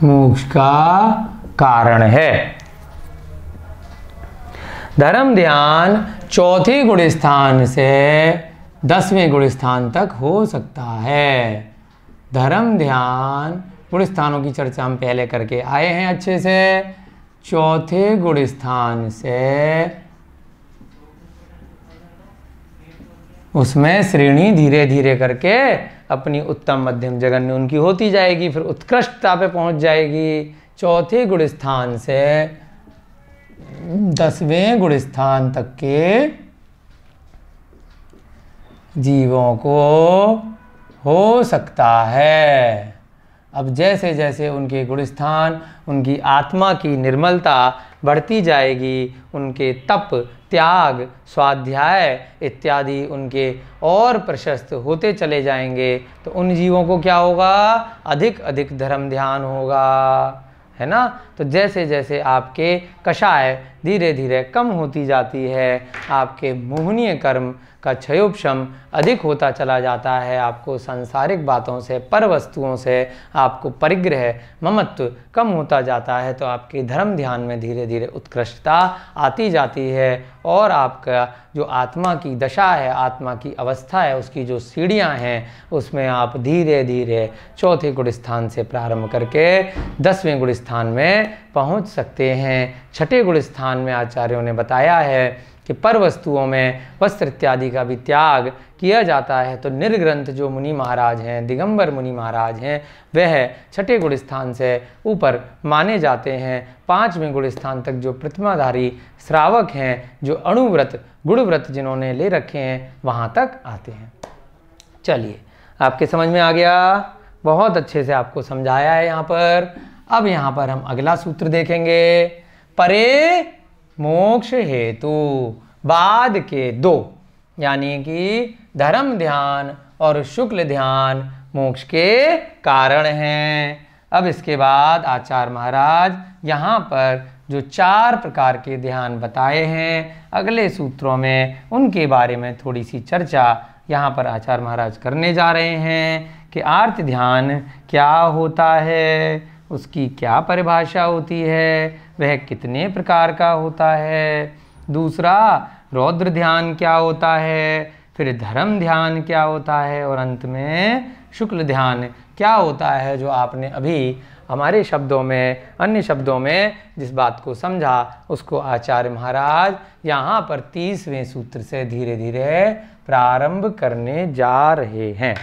मोक्ष का कारण है। धर्म ध्यान चौथे गुण स्थान से 10वें गुण स्थान तक हो सकता है। धर्म ध्यान गुण स्थानों की चर्चा हम पहले करके आए हैं अच्छे से। चौथे गुण स्थान से उसमें श्रेणी धीरे धीरे करके अपनी उत्तम मध्यम जघन्य उनकी होती जाएगी, फिर उत्कृष्टता पे पहुंच जाएगी। चौथे गुण स्थान से 10वें गुण स्थान तक के जीवों को हो सकता है। अब जैसे जैसे उनके गुण स्थान, उनकी आत्मा की निर्मलता बढ़ती जाएगी, उनके तप, त्याग, स्वाध्याय इत्यादि उनके और प्रशस्त होते चले जाएंगे, तो उन जीवों को क्या होगा? अधिक अधिक धर्म ध्यान होगा, है ना। तो जैसे जैसे आपके कषाय धीरे धीरे कम होती जाती है, आपके मोहनीय कर्म का क्षयोपशम अधिक होता चला जाता है, आपको सांसारिक बातों से, पर वस्तुओं से आपको परिग्रह, ममत्व कम होता जाता है, तो आपके धर्म ध्यान में धीरे धीरे उत्कृष्टता आती जाती है और आपका जो आत्मा की दशा है, आत्मा की अवस्था है, उसकी जो सीढ़ियां हैं, उसमें आप धीरे धीरे चौथे गुण स्थान से प्रारंभ करके 10वें गुण स्थान में पहुंच सकते हैं। छठे गुण स्थान में आचार्यों ने बताया है कि पर वस्तुओं में वस्त्र इत्यादि का भी त्याग किया जाता है, तो निर्ग्रंथ जो मुनि महाराज हैं, दिगंबर मुनि महाराज हैं, वह छठे गुण स्थान से ऊपर माने जाते हैं। 5वें गुण स्थान तक जो प्रतिमाधारी श्रावक हैं, जो अणुव्रत, गुणव्रत जिन्होंने ले रखे हैं, वहाँ तक आते हैं। चलिए आपके समझ में आ गया, बहुत अच्छे से आपको समझाया है यहाँ पर। अब यहाँ पर हम अगला सूत्र देखेंगे। परे मोक्ष हेतु बाद के दो, यानी कि धर्म ध्यान और शुक्ल ध्यान मोक्ष के कारण हैं। अब इसके बाद आचार्य महाराज यहाँ पर जो 4 प्रकार के ध्यान बताए हैं, अगले सूत्रों में उनके बारे में थोड़ी सी चर्चा यहाँ पर आचार्य महाराज करने जा रहे हैं कि आर्त ध्यान क्या होता है, उसकी क्या परिभाषा होती है, वह कितने प्रकार का होता है। दूसरा, रौद्र ध्यान क्या होता है, फिर धर्म ध्यान क्या होता है, और अंत में शुक्ल ध्यान क्या होता है, जो आपने अभी हमारे शब्दों में, अन्य शब्दों में जिस बात को समझा, उसको आचार्य महाराज यहाँ पर 30वें सूत्र से धीरे धीरे प्रारंभ करने जा रहे हैं।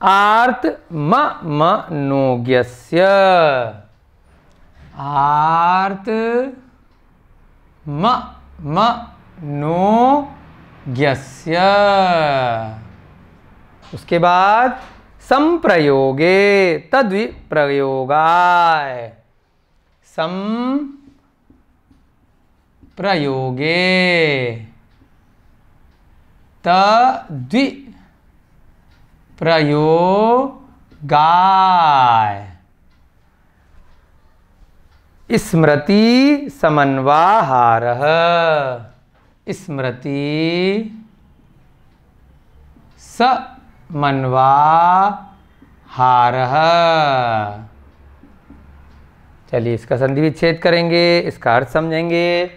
आर्त मनोज्ञस्य, आर्त मनोज्ञस्य, उसके बाद संप्रयोगे तद्विप्रयोगाय, प्रयोगे तद्वि प्रयोगाय स्मृति समन्वाहारः स्मृति समन्वाहारः। चलिए इसका संधि विच्छेद करेंगे, इसका अर्थ समझेंगे।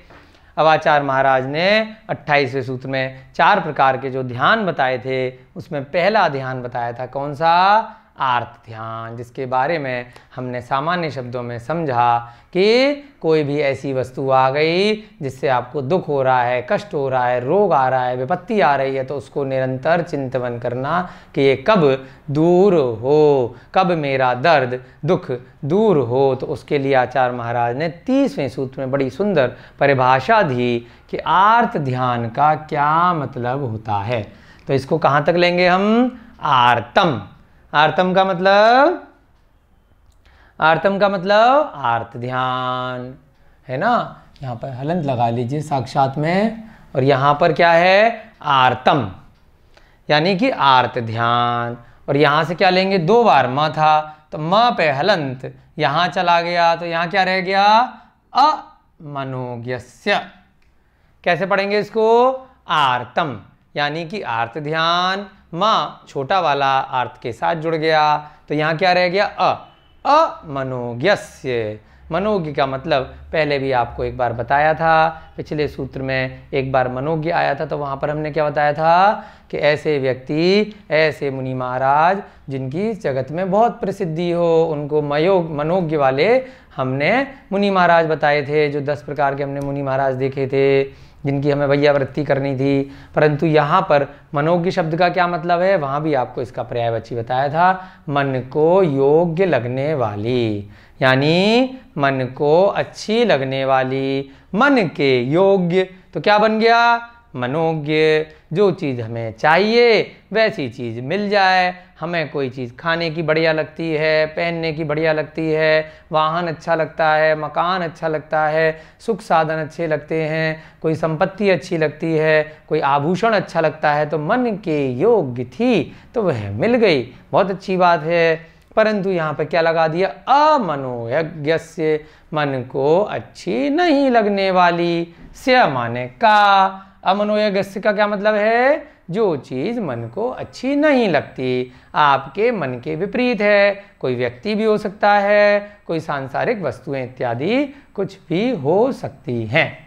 अब आचार्य महाराज ने 28वें सूत्र में 4 प्रकार के जो ध्यान बताए थे, उसमें पहला ध्यान बताया था कौन सा? आर्त ध्यान, जिसके बारे में हमने सामान्य शब्दों में समझा कि कोई भी ऐसी वस्तु आ गई जिससे आपको दुख हो रहा है, कष्ट हो रहा है, रोग आ रहा है, विपत्ति आ रही है, तो उसको निरंतर चिंतन करना कि ये कब दूर हो, कब मेरा दर्द दुख दूर हो। तो उसके लिए आचार्य महाराज ने 30वें सूत्र में बड़ी सुंदर परिभाषा दी कि आर्त ध्यान का क्या मतलब होता है। तो इसको कहाँ तक लेंगे हम? आर्तम। आर्तम का मतलब, आर्तम का मतलब आर्त ध्यान है ना। यहाँ पर हलंत लगा लीजिए साक्षात में, और यहाँ पर क्या है? आर्तम, यानी कि आर्त ध्यान। और यहाँ से क्या लेंगे? 2 बार म था तो म पे हलंत यहाँ चला गया, तो यहाँ क्या रह गया? अमनोज्ञस्य। कैसे पढ़ेंगे इसको? आर्तम, यानी कि आर्त ध्यान। माँ छोटा वाला आर्त के साथ जुड़ गया, तो यहाँ क्या रह गया? अमनोज्ञस्य। मनोज्ञ का मतलब पहले भी आपको एक बार बताया था, पिछले सूत्र में एक बार मनोज्ञ आया था, तो वहाँ पर हमने क्या बताया था कि ऐसे व्यक्ति, ऐसे मुनि महाराज जिनकी जगत में बहुत प्रसिद्धि हो, उनको मनोज्ञ वाले हमने मुनि महाराज बताए थे। जो 10 प्रकार के हमने मुनि महाराज देखे थे, जिनकी हमें वैयावृत्ति करनी थी। परंतु यहाँ पर मनोज्ञ शब्द का क्या मतलब है, वहाँ भी आपको इसका पर्यायवाची बताया था। मन को योग्य लगने वाली, यानी मन को अच्छी लगने वाली, मन के योग्य। तो क्या बन गया? मनोज्ञ। जो चीज़ हमें चाहिए वैसी चीज़ मिल जाए। हमें कोई चीज़ खाने की बढ़िया लगती है, पहनने की बढ़िया लगती है, वाहन अच्छा लगता है, मकान अच्छा लगता है, सुख साधन अच्छे लगते हैं, कोई संपत्ति अच्छी लगती है, कोई आभूषण अच्छा लगता है, तो मन के योग्य थी तो वह मिल गई, बहुत अच्छी बात है। परंतु यहाँ पर क्या लगा दिया? अमनोज्ञस्य, मन को अच्छी नहीं लगने वाली। स्य माने का। अमनोज्ञस्य का क्या मतलब है? जो चीज़ मन को अच्छी नहीं लगती, आपके मन के विपरीत है। कोई व्यक्ति भी हो सकता है, कोई सांसारिक वस्तुएं इत्यादि कुछ भी हो सकती हैं।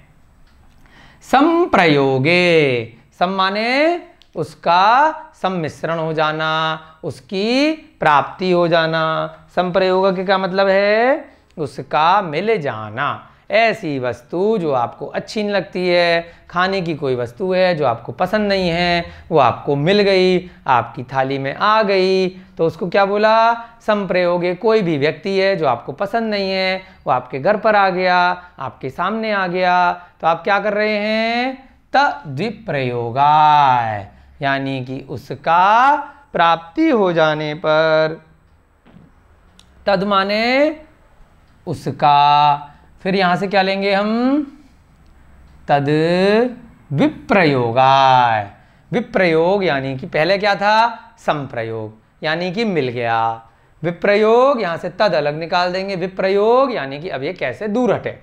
संप्रयोगे, सम माने उसका सम्मिश्रण हो जाना, उसकी प्राप्ति हो जाना। संप्रयोग के क्या मतलब है? उसका मिल जाना। ऐसी वस्तु जो आपको अच्छी नहीं लगती है, खाने की कोई वस्तु है जो आपको पसंद नहीं है, वो आपको मिल गई, आपकी थाली में आ गई, तो उसको क्या बोला? संप्रयोगे। कोई भी व्यक्ति है जो आपको पसंद नहीं है, वो आपके घर पर आ गया, आपके सामने आ गया, तो आप क्या कर रहे हैं? तद्विप्रयोगाय, यानी कि उसका प्राप्ति हो जाने पर। तद माने उसका, फिर यहां से क्या लेंगे हम? तद विप्रयोगाय। विप्रयोग यानी कि पहले क्या था? संप्रयोग, यानी कि मिल गया। विप्रयोग यहां से तद अलग निकाल देंगे। विप्रयोग यानी कि अब ये कैसे दूर हटे।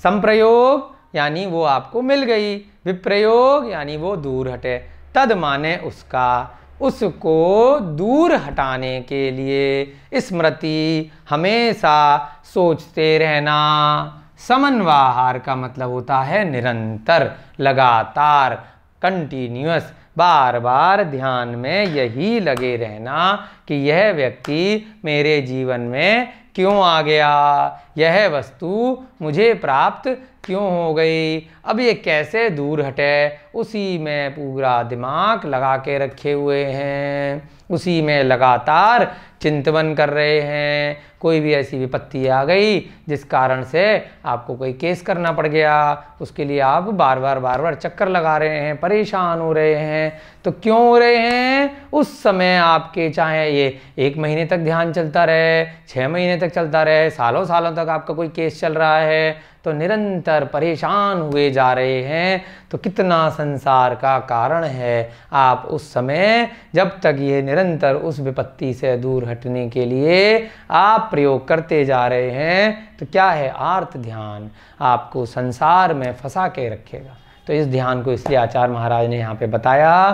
संप्रयोग यानी वो आपको मिल गई, विप्रयोग यानी वो दूर हटे। तद माने उसका, उसको दूर हटाने के लिए स्मृति, हमेशा सोचते रहना। समन्वाहार का मतलब होता है निरंतर, लगातार, कंटिन्यूअस, बार बार ध्यान में यही लगे रहना कि यह व्यक्ति मेरे जीवन में क्यों आ गया, यह वस्तु मुझे प्राप्त क्यों हो गई, अब ये कैसे दूर हटे, उसी में पूरा दिमाग लगा के रखे हुए हैं। उसी में लगातार चिंतन कर रहे हैं। कोई भी ऐसी विपत्ति आ गई जिस कारण से आपको कोई केस करना पड़ गया, उसके लिए आप बार बार चक्कर लगा रहे हैं, परेशान हो रहे हैं। तो क्यों हो रहे हैं? उस समय आपके चाहे ये 1 महीने तक ध्यान चलता रहे, 6 महीने तक चलता रहे, सालों सालों तक आपका कोई केस चल रहा है, तो निरंतर परेशान हुए जा रहे हैं। तो कितना संसार का कारण है। आप उस समय जब तक ये निरंतर उस विपत्ति से दूर हटने के लिए आप प्रयोग करते जा रहे हैं, तो क्या है? आर्त ध्यान आपको संसार में फंसा के रखेगा। तो इस ध्यान को इसलिए आचार्य महाराज ने यहाँ पे बताया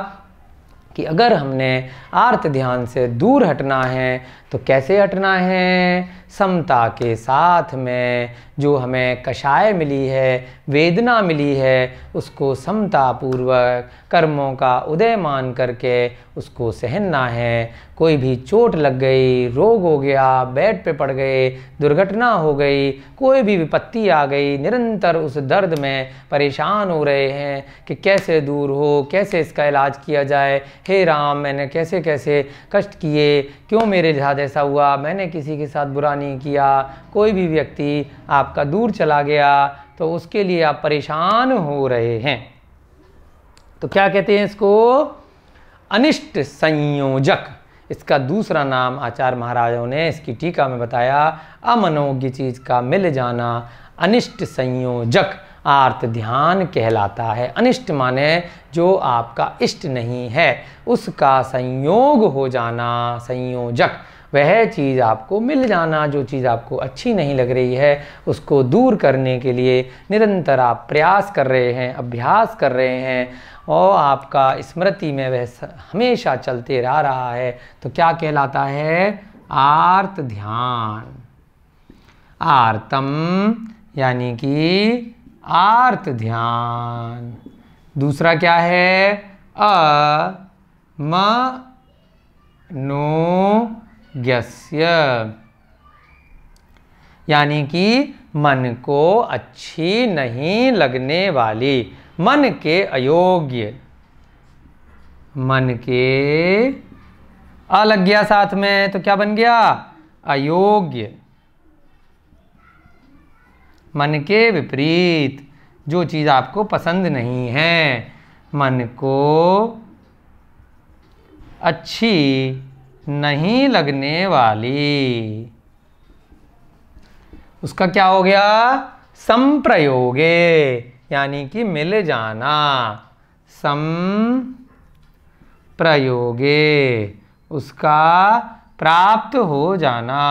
कि अगर हमने आर्त ध्यान से दूर हटना है तो कैसे हटना है? समता के साथ में जो हमें कषाय मिली है, वेदना मिली है, उसको समता पूर्वक कर्मों का उदय मान करके उसको सहना है। कोई भी चोट लग गई, रोग हो गया, बेड पे पड़ गए, दुर्घटना हो गई, कोई भी विपत्ति आ गई, निरंतर उस दर्द में परेशान हो रहे हैं कि कैसे दूर हो, कैसे इसका इलाज किया जाए। हे राम, मैंने कैसे कैसे कष्ट किए, क्यों मेरे साथ ऐसा हुआ, मैंने किसी के साथ बुरा नहीं किया। कोई भी व्यक्ति आपका दूर चला गया तो उसके लिए आप परेशान हो रहे हैं। तो क्या कहते हैं इसको? अनिष्ट संयोजक। इसका दूसरा नाम आचार्य महाराजों ने इसकी टीका में बताया, अमनोज्ञ चीज का मिल जाना अनिष्ट संयोजक आर्त ध्यान कहलाता है। अनिष्ट माने जो आपका इष्ट नहीं है, उसका संयोग हो जाना, संयोजक वह चीज़ आपको मिल जाना। जो चीज़ आपको अच्छी नहीं लग रही है उसको दूर करने के लिए निरंतर आप प्रयास कर रहे हैं, अभ्यास कर रहे हैं, और आपका स्मृति में वह हमेशा चलते रह रहा है। तो क्या कहलाता है? आर्त ध्यान। आर्तम यानी कि आर्त ध्यान। दूसरा क्या है? अमनोज्ञस्य, यानी कि मन को अच्छी नहीं लगने वाली, मन के अयोग्य, मन के अ लग गया साथ में तो क्या बन गया? अयोग्य। मन के विपरीत, जो चीज़ आपको पसंद नहीं है, मन को अच्छी नहीं लगने वाली, उसका क्या हो गया? संप्रयोगे, यानी कि मिल जाना। संप्रयोगे, उसका प्राप्त हो जाना।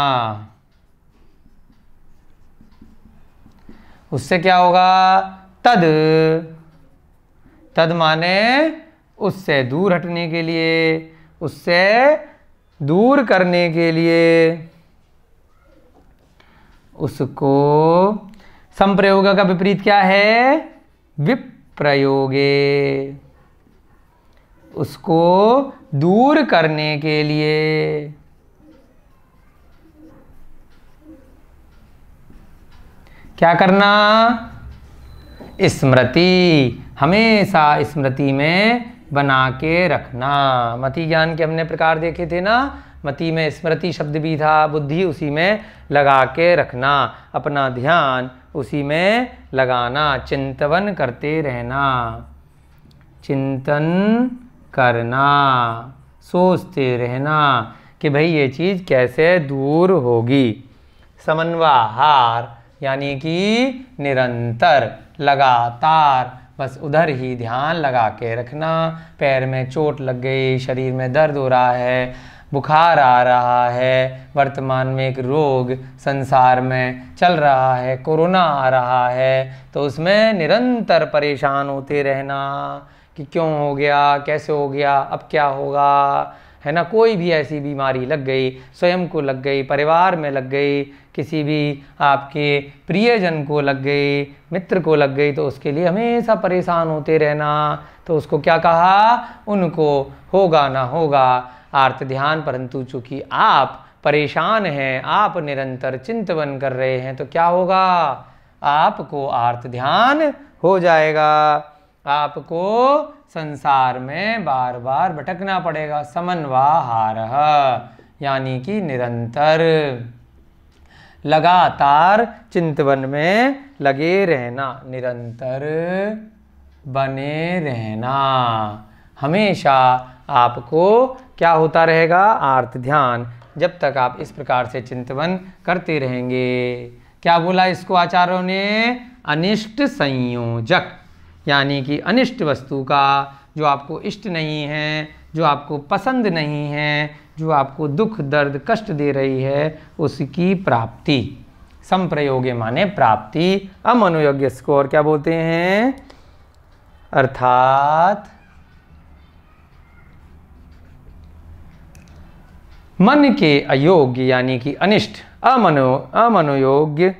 उससे क्या होगा? तद, तद माने उससे दूर हटने के लिए, उससे दूर करने के लिए, उसको। संप्रयोग का विपरीत क्या है? विप्रयोगे, उसको दूर करने के लिए। क्या करना? स्मृति, हमेशा स्मृति में बना के रखना। मति ज्ञान के हमने प्रकार देखे थे ना, मति में स्मृति शब्द भी था, बुद्धि उसी में लगा के रखना, अपना ध्यान उसी में लगाना, चिंतन करते रहना, चिंतन करना, सोचते रहना कि भाई ये चीज़ कैसे दूर होगी। समन्वाहार यानी कि निरंतर, लगातार, बस उधर ही ध्यान लगा के रखना। पैर में चोट लग गई, शरीर में दर्द हो रहा है, बुखार आ रहा है, वर्तमान में एक रोग संसार में चल रहा है, कोरोना आ रहा है, तो उसमें निरंतर परेशान होते रहना कि क्यों हो गया, कैसे हो गया, अब क्या होगा, है ना। कोई भी ऐसी बीमारी लग गई, स्वयं को लग गई, परिवार में लग गई, किसी भी आपके प्रियजन को लग गई, मित्र को लग गई, तो उसके लिए हमेशा परेशान होते रहना। तो उसको क्या कहा? उनको होगा ना होगा आर्त ध्यान, परंतु चूंकि आप परेशान हैं, आप निरंतर चिंतन कर रहे हैं, तो क्या होगा? आपको आर्त ध्यान हो जाएगा। आपको संसार में बार बार भटकना पड़ेगा। समन्वाहारः यानी कि निरंतर, लगातार चिंतवन में लगे रहना, निरंतर बने रहना। हमेशा आपको क्या होता रहेगा? आर्त ध्यान। जब तक आप इस प्रकार से चिंतवन करते रहेंगे। क्या बोला इसको आचार्यों ने? अनिष्ट संयोजक, यानी कि अनिष्ट वस्तु का, जो आपको इष्ट नहीं है, जो आपको पसंद नहीं है, जो आपको दुख दर्द कष्ट दे रही है, उसकी प्राप्ति। संप्रयोगे माने प्राप्ति। अमनोयोग्य इसको और क्या बोलते हैं? अर्थात मन के अयोग्य यानी कि अनिष्ट अमनोयोग्य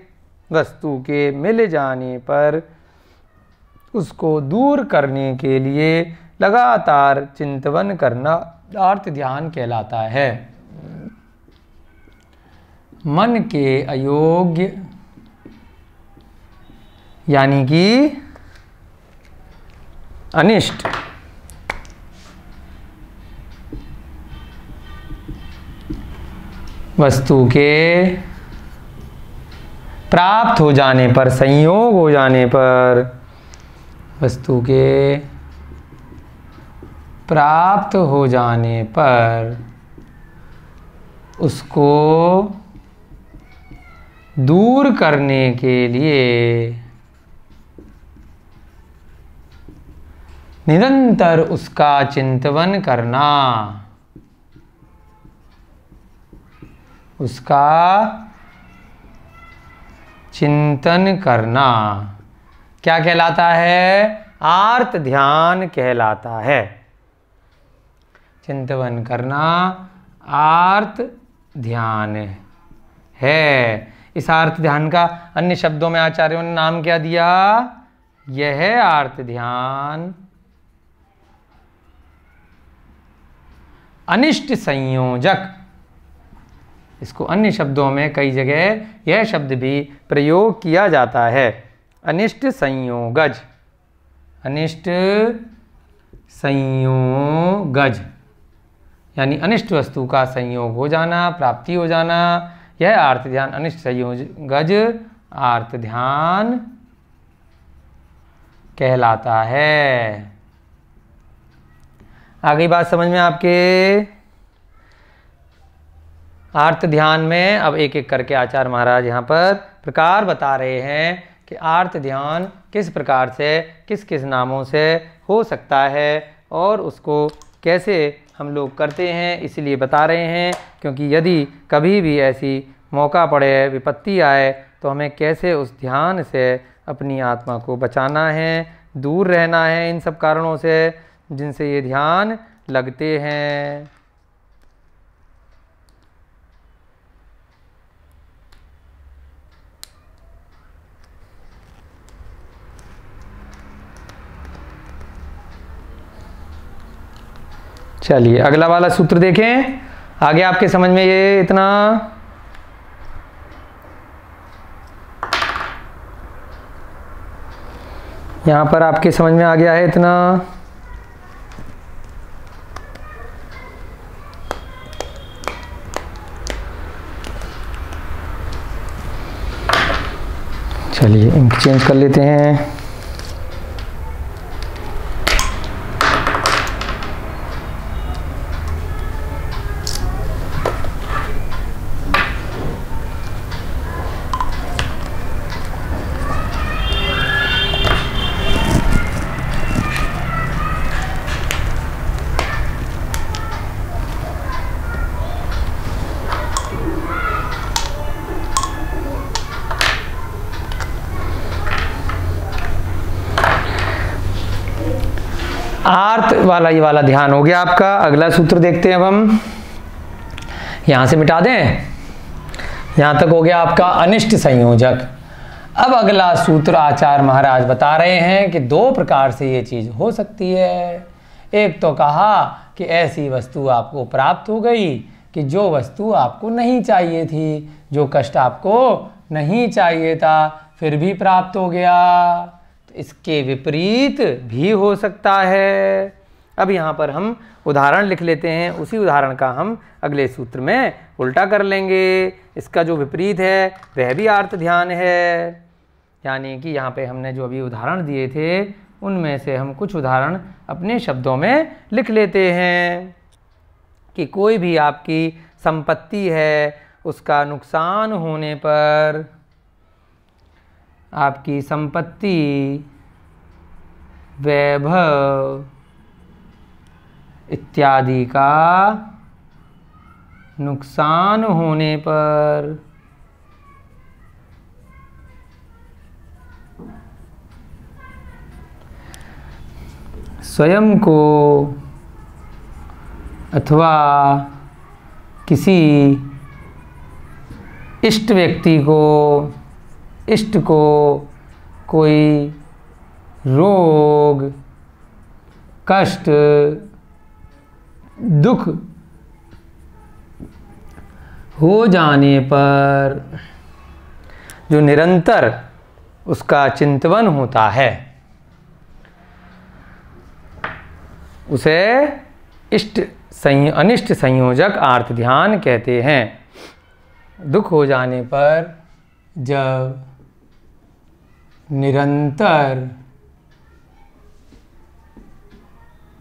वस्तु के मिल जाने पर उसको दूर करने के लिए लगातार चिंतवन करना आर्त ध्यान कहलाता है। मन के अयोग्य यानी कि अनिष्ट वस्तु के प्राप्त हो जाने पर, संयोग हो जाने पर, वस्तु के प्राप्त हो जाने पर उसको दूर करने के लिए निरंतर उसका चिंतवन करना, उसका चिंतन करना क्या कहलाता है? आर्त ध्यान कहलाता है। चिंतवन करना आर्त ध्यान है। इस आर्त ध्यान का अन्य शब्दों में आचार्यों ने नाम क्या दिया? यह आर्त ध्यान अनिष्ट संयोजक। इसको अन्य शब्दों में कई जगह यह शब्द भी प्रयोग किया जाता है, अनिष्ट संयोगज। अनिष्ट संयोगज यानी अनिष्ट वस्तु का संयोग हो जाना, प्राप्ति हो जाना, यह आर्त ध्यान अनिष्ट संयोगज आर्त ध्यान कहलाता है। आगे बात समझ में आपके? आर्त ध्यान में अब एक एक करके आचार्य महाराज यहाँ पर प्रकार बता रहे हैं कि आर्त ध्यान किस प्रकार से, किस किस नामों से हो सकता है और उसको कैसे हम लोग करते हैं। इसलिए बता रहे हैं क्योंकि यदि कभी भी ऐसी मौका पड़े, विपत्ति आए, तो हमें कैसे उस ध्यान से अपनी आत्मा को बचाना है, दूर रहना है इन सब कारणों से जिनसे ये ध्यान लगते हैं। चलिए अगला वाला सूत्र देखें। आगे आपके समझ में ये इतना यहाँ पर आपके समझ में आ गया है इतना। चलिए इंक चेंज कर लेते हैं। आर्त वाला ये वाला ध्यान हो गया आपका। अगला सूत्र देखते हैं अब हम, यहां से मिटा दें। यहां तक हो गया आपका अनिष्ट संयोजक। अब अगला सूत्र आचार्य महाराज बता रहे हैं कि दो प्रकार से ये चीज हो सकती है। एक तो कहा कि ऐसी वस्तु आपको प्राप्त हो गई कि जो वस्तु आपको नहीं चाहिए थी, जो कष्ट आपको नहीं चाहिए था, फिर भी प्राप्त हो गया, तो इसके विपरीत भी हो सकता है। अब यहाँ पर हम उदाहरण लिख लेते हैं, उसी उदाहरण का हम अगले सूत्र में उल्टा कर लेंगे। इसका जो विपरीत है वह भी आर्त ध्यान है। यानी कि यहाँ पे हमने जो अभी उदाहरण दिए थे उनमें से हम कुछ उदाहरण अपने शब्दों में लिख लेते हैं कि कोई भी आपकी संपत्ति है, उसका नुकसान होने पर आपकी संपत्ति, वैभव इत्यादि का नुकसान होने पर स्वयं को अथवा किसी इष्ट व्यक्ति को, इष्ट को कोई रोग, कष्ट, दुख हो जाने पर जो निरंतर उसका चिंतन होता है उसे अनिष्ट संयोजक आर्त ध्यान कहते हैं। दुख हो जाने पर जब निरंतर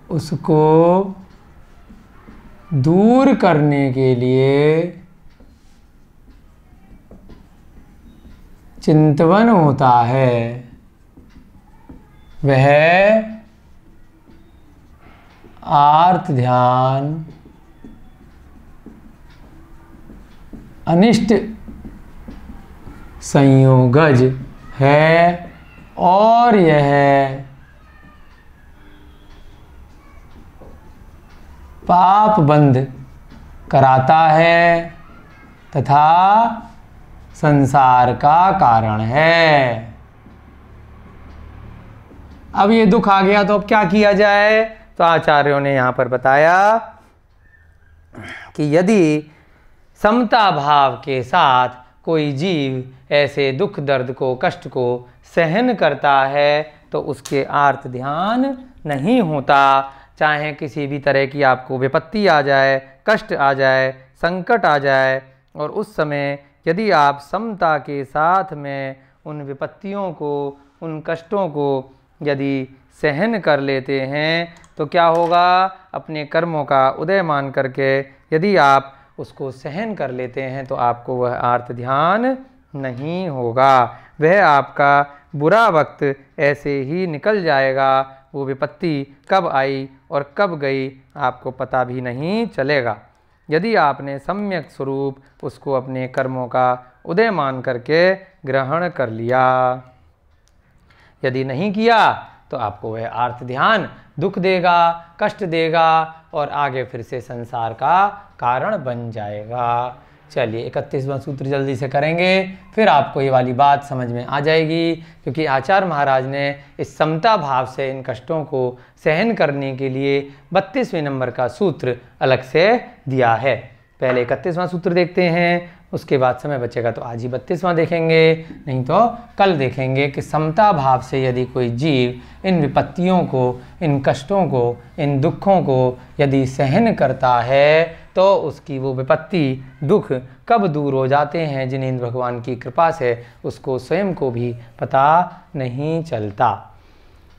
उसको दूर करने के लिए चिंतन होता है, वह आर्त ध्यान अनिष्ट संयोगज है और यह पाप बंध कराता है तथा संसार का कारण है। अब ये दुख आ गया तो अब क्या किया जाए? तो आचार्यों ने यहाँ पर बताया कि यदि समता भाव के साथ कोई जीव ऐसे दुख दर्द को, कष्ट को सहन करता है तो उसके आर्त ध्यान नहीं होता। चाहे किसी भी तरह की आपको विपत्ति आ जाए, कष्ट आ जाए, संकट आ जाए, और उस समय यदि आप समता के साथ में उन विपत्तियों को, उन कष्टों को यदि सहन कर लेते हैं तो क्या होगा? अपने कर्मों का उदय मान करके यदि आप उसको सहन कर लेते हैं तो आपको वह आर्त ध्यान नहीं होगा। वह आपका बुरा वक्त ऐसे ही निकल जाएगा। वो विपत्ति कब आई और कब गई आपको पता भी नहीं चलेगा। यदि आपने सम्यक स्वरूप उसको अपने कर्मों का उदय मान करके ग्रहण कर लिया। यदि नहीं किया तो आपको वह आर्त ध्यान दुख देगा, कष्ट देगा और आगे फिर से संसार का कारण बन जाएगा। चलिए 31वां सूत्र जल्दी से करेंगे, फिर आपको ये वाली बात समझ में आ जाएगी। क्योंकि आचार्य महाराज ने इस समता भाव से इन कष्टों को सहन करने के लिए 32वें नंबर का सूत्र अलग से दिया है। पहले 31वां सूत्र देखते हैं, उसके बाद समय बचेगा तो आज ही 32वां देखेंगे, नहीं तो कल देखेंगे कि समता भाव से यदि कोई जीव इन विपत्तियों को, इन कष्टों को, इन दुखों को यदि सहन करता है तो उसकी वो विपत्ति, दुख कब दूर हो जाते हैं जिनेंद्र भगवान की कृपा से उसको स्वयं को भी पता नहीं चलता।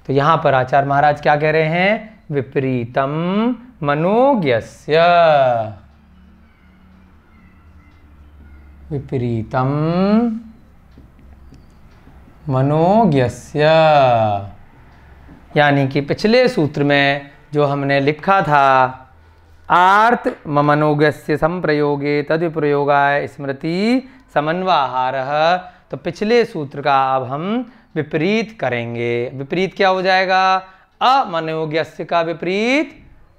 तो यहाँ पर आचार्य महाराज क्या कह रहे हैं? विपरीतम मनोज्ञस्य, विपरीतम मनोज्ञस्य, यानी कि पिछले सूत्र में जो हमने लिखा था आर्त मनोज्ञस्य संप्रयोगे तद विप्रयोगाय स्मृति समन्वाहारः, तो पिछले सूत्र का अब हम विपरीत करेंगे। विपरीत क्या हो जाएगा? अमनोज्ञस्य का विपरीत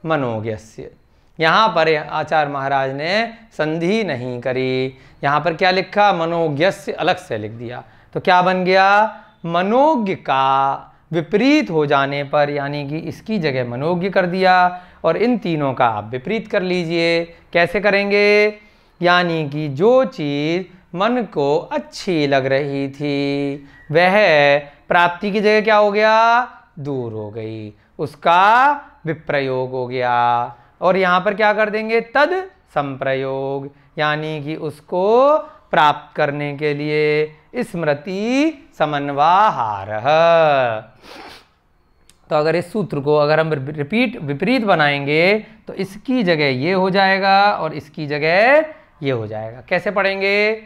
मनोज्ञस्य। यहाँ पर आचार्य महाराज ने संधि नहीं करी, यहाँ पर क्या लिखा? मनोज्ञस्य अलग से लिख दिया। तो क्या बन गया? मनोज्ञ का विपरीत हो जाने पर, यानी कि इसकी जगह मनोज्ञ कर दिया और इन तीनों का आप विपरीत कर लीजिए। कैसे करेंगे? यानी कि जो चीज़ मन को अच्छी लग रही थी वह प्राप्ति की जगह क्या हो गया, दूर हो गई, उसका विप्रयोग हो गया। और यहां पर क्या कर देंगे, तद संप्रयोग, यानी कि उसको प्राप्त करने के लिए स्मृति समन्वाहारः। तो अगर इस सूत्र को अगर हम विपरीत बनाएंगे तो इसकी जगह ये हो जाएगा और इसकी जगह ये हो जाएगा। कैसे पढ़ेंगे,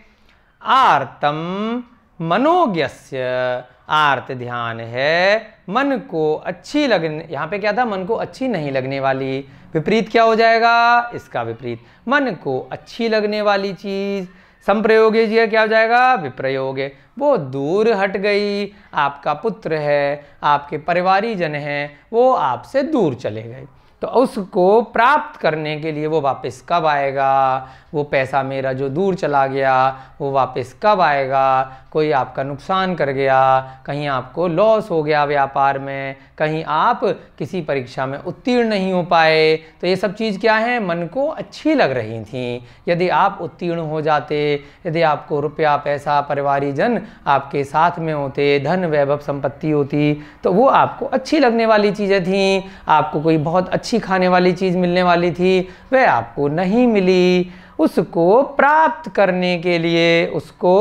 आर्तम मनोज्ञस्य, आर्त ध्यान है मन को अच्छी लगने, यहाँ पे क्या था, मन को अच्छी नहीं लगने वाली, विपरीत क्या हो जाएगा, इसका विपरीत, मन को अच्छी लगने वाली चीज, संप्रयोग जी क्या हो जाएगा, विप्रयोग, वो दूर हट गई, आपका पुत्र है, आपके परिवारीजन हैं, वो आपसे दूर चले गए, तो उसको प्राप्त करने के लिए वो वापस कब आएगा, वो पैसा मेरा जो दूर चला गया वो वापस कब आएगा, कोई आपका नुकसान कर गया, कहीं आपको लॉस हो गया व्यापार में, कहीं आप किसी परीक्षा में उत्तीर्ण नहीं हो पाए, तो ये सब चीज़ क्या है, मन को अच्छी लग रही थी। यदि आप उत्तीर्ण हो जाते, यदि आपको रुपया पैसा परिवारीजन आपके साथ में होते, धन वैभव संपत्ति होती, तो वो आपको अच्छी लगने वाली चीज़ें थीं, आपको कोई बहुत अच्छी खाने वाली चीज़ मिलने वाली थी, वह आपको नहीं मिली। उसको प्राप्त करने के लिए, उसको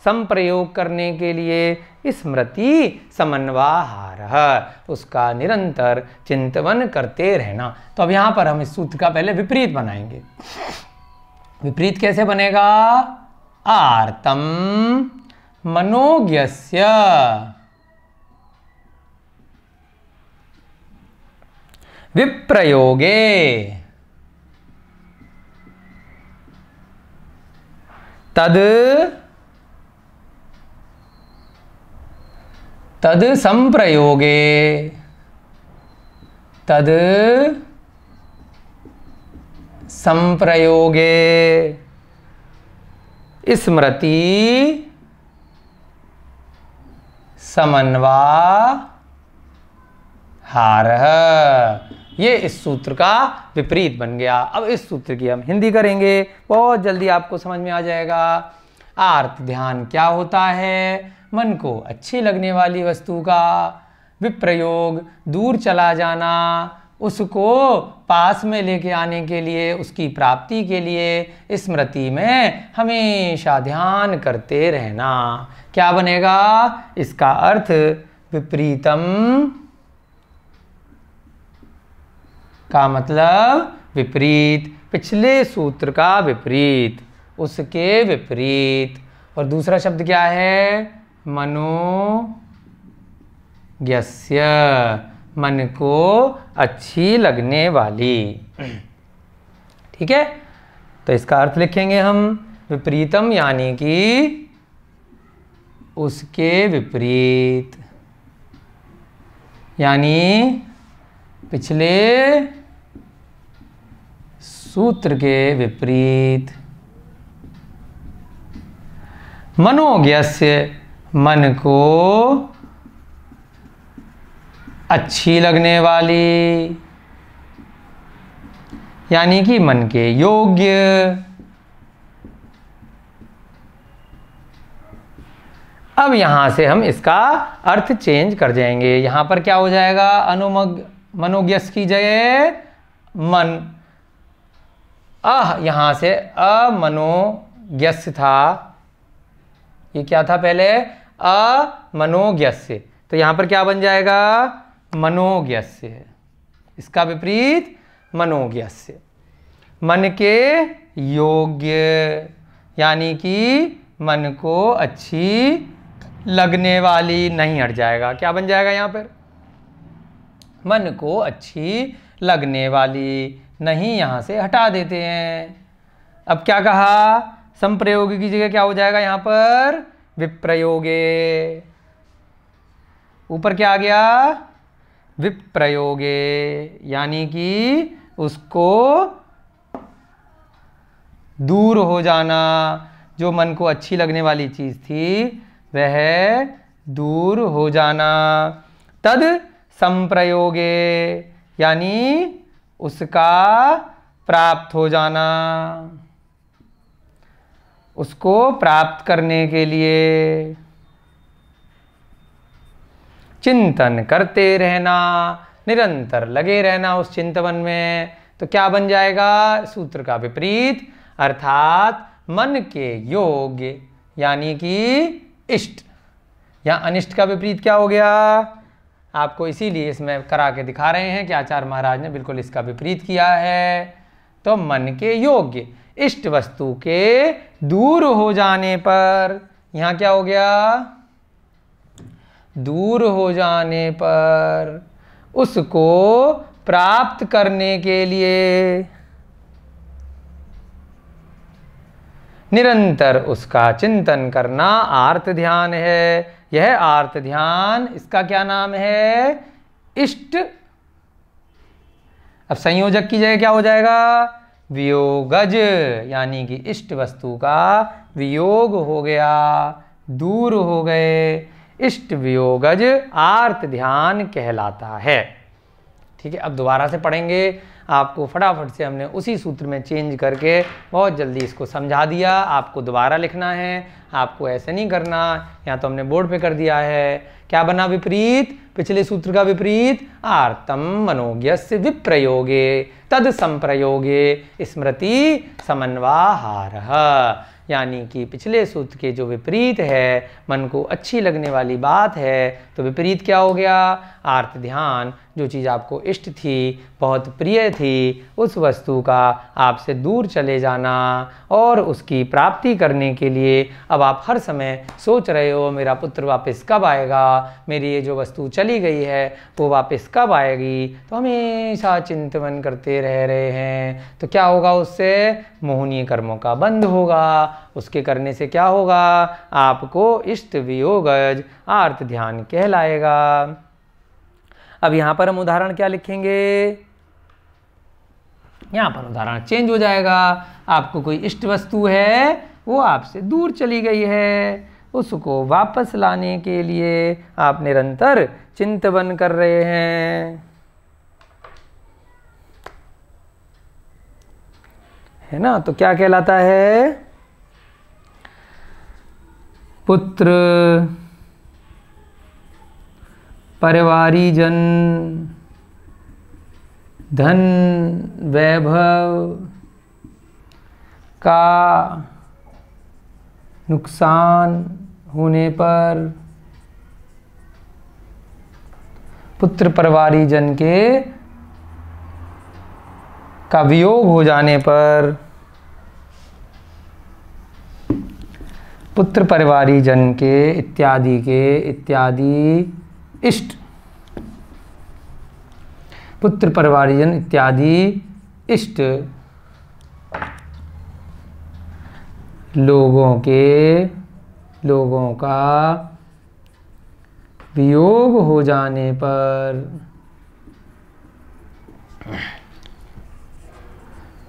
संप्रयोग करने के लिए स्मृति समन्वाहारः, उसका निरंतर चिंतन करते रहना। तो अब यहाँ पर हम इस सूत्र का पहले विपरीत बनाएंगे। विपरीत कैसे बनेगा, आर्तम मनोज्ञस्य विप्रयोगे तद संप्रयोगे, तद संप्रयोगे स्मृति समन्वाहारः, ये इस सूत्र का विपरीत बन गया। अब इस सूत्र की हम हिंदी करेंगे, बहुत जल्दी आपको समझ में आ जाएगा। आर्त ध्यान क्या होता है, मन को अच्छी लगने वाली वस्तु का विप्रयोग, दूर चला जाना, उसको पास में लेके आने के लिए, उसकी प्राप्ति के लिए स्मृति में हमेशा ध्यान करते रहना। क्या बनेगा, इसका अर्थ विपरीतम का मतलब विपरीत, पिछले सूत्र का विपरीत, उसके विपरीत। और दूसरा शब्द क्या है, मनोज्ञस्य, मन को अच्छी लगने वाली। ठीक है, तो इसका अर्थ लिखेंगे हम विपरीतम, यानी कि उसके विपरीत, यानी पिछले सूत्र के विपरीत। मनोज्ञस्य, मन को अच्छी लगने वाली, यानी कि मन के योग्य। अब यहां से हम इसका अर्थ चेंज कर जाएंगे। यहां पर क्या हो जाएगा, मनोज्ञस की जगह मन, यहां से अमनोज्ञस्य था, ये क्या था पहले, अमनोज्ञस्य, तो यहां पर क्या बन जाएगा, मनोज्ञस्य, इसका विपरीत मनोज्ञस्य, मन के योग्य, यानी कि मन को अच्छी लगने वाली, नहीं हट जाएगा, क्या बन जाएगा यहाँ पर, मन को अच्छी लगने वाली, नहीं, यहां से हटा देते हैं। अब क्या कहा, संप्रयोगी की जगह क्या हो जाएगा यहां पर, विप्रयोगे, ऊपर क्या आ गया, विप्रयोगे, यानी कि उसको दूर हो जाना, जो मन को अच्छी लगने वाली चीज थी वह दूर हो जाना। तद संप्रयोगे, यानी उसका प्राप्त हो जाना, उसको प्राप्त करने के लिए चिंतन करते रहना, निरंतर लगे रहना उस चिंतन में। तो क्या बन जाएगा सूत्र का विपरीत, अर्थात मन के योग्य यानी कि इष्ट या अनिष्ट का विपरीत क्या हो गया। आपको इसीलिए इसमें करा के दिखा रहे हैं कि आचार्य महाराज ने बिल्कुल इसका विपरीत किया है। तो मन के योग्य इष्ट वस्तु के दूर हो जाने पर, यहां क्या हो गया, दूर हो जाने पर उसको प्राप्त करने के लिए निरंतर उसका चिंतन करना आर्त ध्यान है। यह आर्त ध्यान, इसका क्या नाम है, इष्ट। अब संयोजक की जगह क्या हो जाएगा, वियोगज, यानी कि इष्ट वस्तु का वियोग हो गया, दूर हो गए। इष्ट वियोगज आर्त ध्यान कहलाता है। ठीक है, अब दोबारा से पढ़ेंगे। आपको फटाफट से हमने उसी सूत्र में चेंज करके बहुत जल्दी इसको समझा दिया। आपको दोबारा लिखना है, आपको ऐसे नहीं करना, या तो हमने बोर्ड पे कर दिया है। क्या बना विपरीत, पिछले सूत्र का विपरीत, आर्तम मनोज्ञस्य विप्रयोगे तद संप्रयोगे स्मृति समन्वाहारः, यानी कि पिछले सूत्र के जो विपरीत है, मन को अच्छी लगने वाली बात है, तो विपरीत क्या हो गया, आर्त ध्यान। जो चीज़ आपको इष्ट थी, बहुत प्रिय थी, उस वस्तु का आपसे दूर चले जाना और उसकी प्राप्ति करने के लिए अब आप हर समय सोच रहे हो मेरा पुत्र वापस कब आएगा, मेरी ये जो वस्तु चली गई है वो वापस कब आएगी, तो हमेशा चिंतन करते रह रहे हैं। तो क्या होगा, उससे मोहनीय कर्मों का बंध होगा। उसके करने से क्या होगा, आपको इष्ट वियोगज आर्त ध्यान कहलाएगा। अब यहां पर हम उदाहरण क्या लिखेंगे, यहां पर उदाहरण चेंज हो जाएगा। आपको कोई इष्ट वस्तु है, वो आपसे दूर चली गई है, उसको वापस लाने के लिए आप निरंतर चिंतन कर रहे हैं, है ना। तो क्या कहलाता है, पुत्र, परिवारीजन, धन वैभव का नुकसान होने पर, पुत्र परिवारीजन के का वियोग हो जाने पर, पुत्र परिवारीजन के इत्यादि इष्ट, पुत्र परिवारीजन इत्यादि इष्ट लोगों का वियोग हो जाने पर,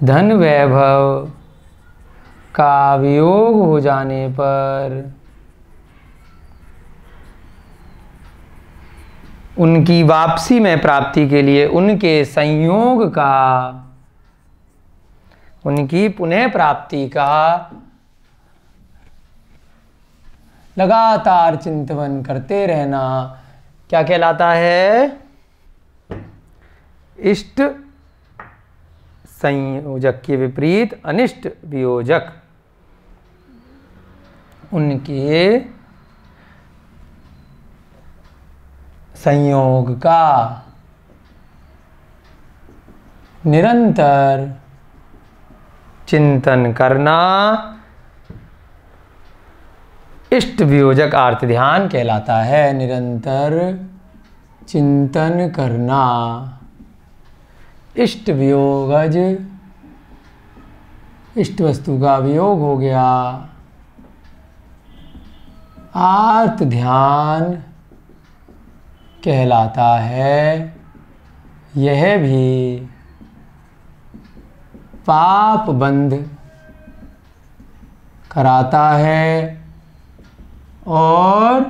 धन वैभव का वियोग हो जाने पर, उनकी वापसी में प्राप्ति के लिए उनके संयोग का, उनकी पुनः प्राप्ति का लगातार चिंतन करते रहना क्या कहलाता है, इष्ट संयोजक के विपरीत अनिष्ट वियोजक, उनके संयोग का निरंतर चिंतन करना इष्ट वियोजक आर्त ध्यान कहलाता है। निरंतर चिंतन करना, इष्ट वियोगज, इष्ट वस्तु का वियोग हो गया, आर्त ध्यान कहलाता है। यह भी पाप बंध कराता है और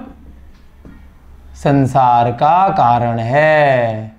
संसार का कारण है,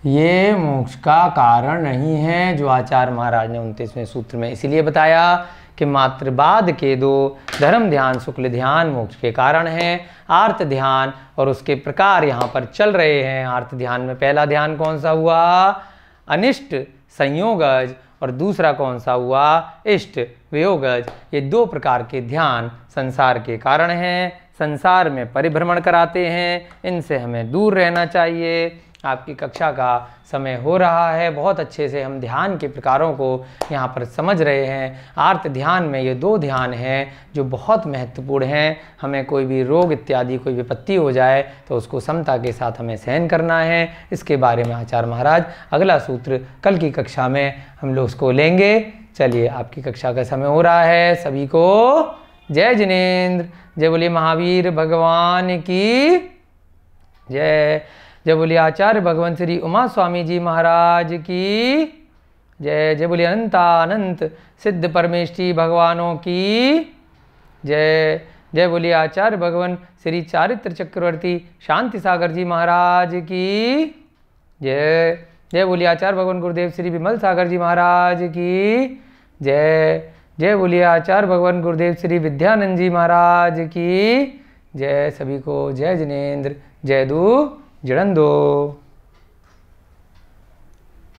ये मोक्ष का कारण नहीं है, जो आचार्य महाराज ने 29वें सूत्र में इसीलिए बताया कि मातृवाद के दो धर्म ध्यान शुक्ल ध्यान मोक्ष के कारण हैं। आर्त ध्यान और उसके प्रकार यहाँ पर चल रहे हैं। आर्त ध्यान में पहला ध्यान कौन सा हुआ? अनिष्ट संयोगज, और दूसरा कौन सा हुआ? इष्ट वियोगज। ये दो प्रकार के ध्यान संसार के कारण हैं, संसार में परिभ्रमण कराते हैं, इनसे हमें दूर रहना चाहिए। आपकी कक्षा का समय हो रहा है, बहुत अच्छे से हम ध्यान के प्रकारों को यहाँ पर समझ रहे हैं। आर्त ध्यान में ये दो ध्यान हैं जो बहुत महत्वपूर्ण हैं। हमें कोई भी रोग इत्यादि कोई विपत्ति हो जाए तो उसको समता के साथ हमें सहन करना है। इसके बारे में आचार्य महाराज अगला सूत्र कल की कक्षा में हम लोग उसको लेंगे। चलिए, आपकी कक्षा का समय हो रहा है। सभी को जय जिनेंद्र। जय बोलिए महावीर भगवान की जय। जय बोलिए आचार्य भगवान श्री उमा स्वामी जी महाराज की जय। जय बोलिए अनंतानंत सिद्ध परमेष्ठी भगवानों की जय। जय बोलिए आचार्य भगवान श्री चारित्र चक्रवर्ती शांति सागर जी महाराज की जय। जय बोलिए आचार्य भगवान गुरुदेव श्री विमल सागर जी महाराज की जय। जय बोलिए आचार्य भगवान गुरुदेव श्री विद्यानंद जी महाराज की जय। सभी को जय जिनेंद्र। जय दू जड़ंदो।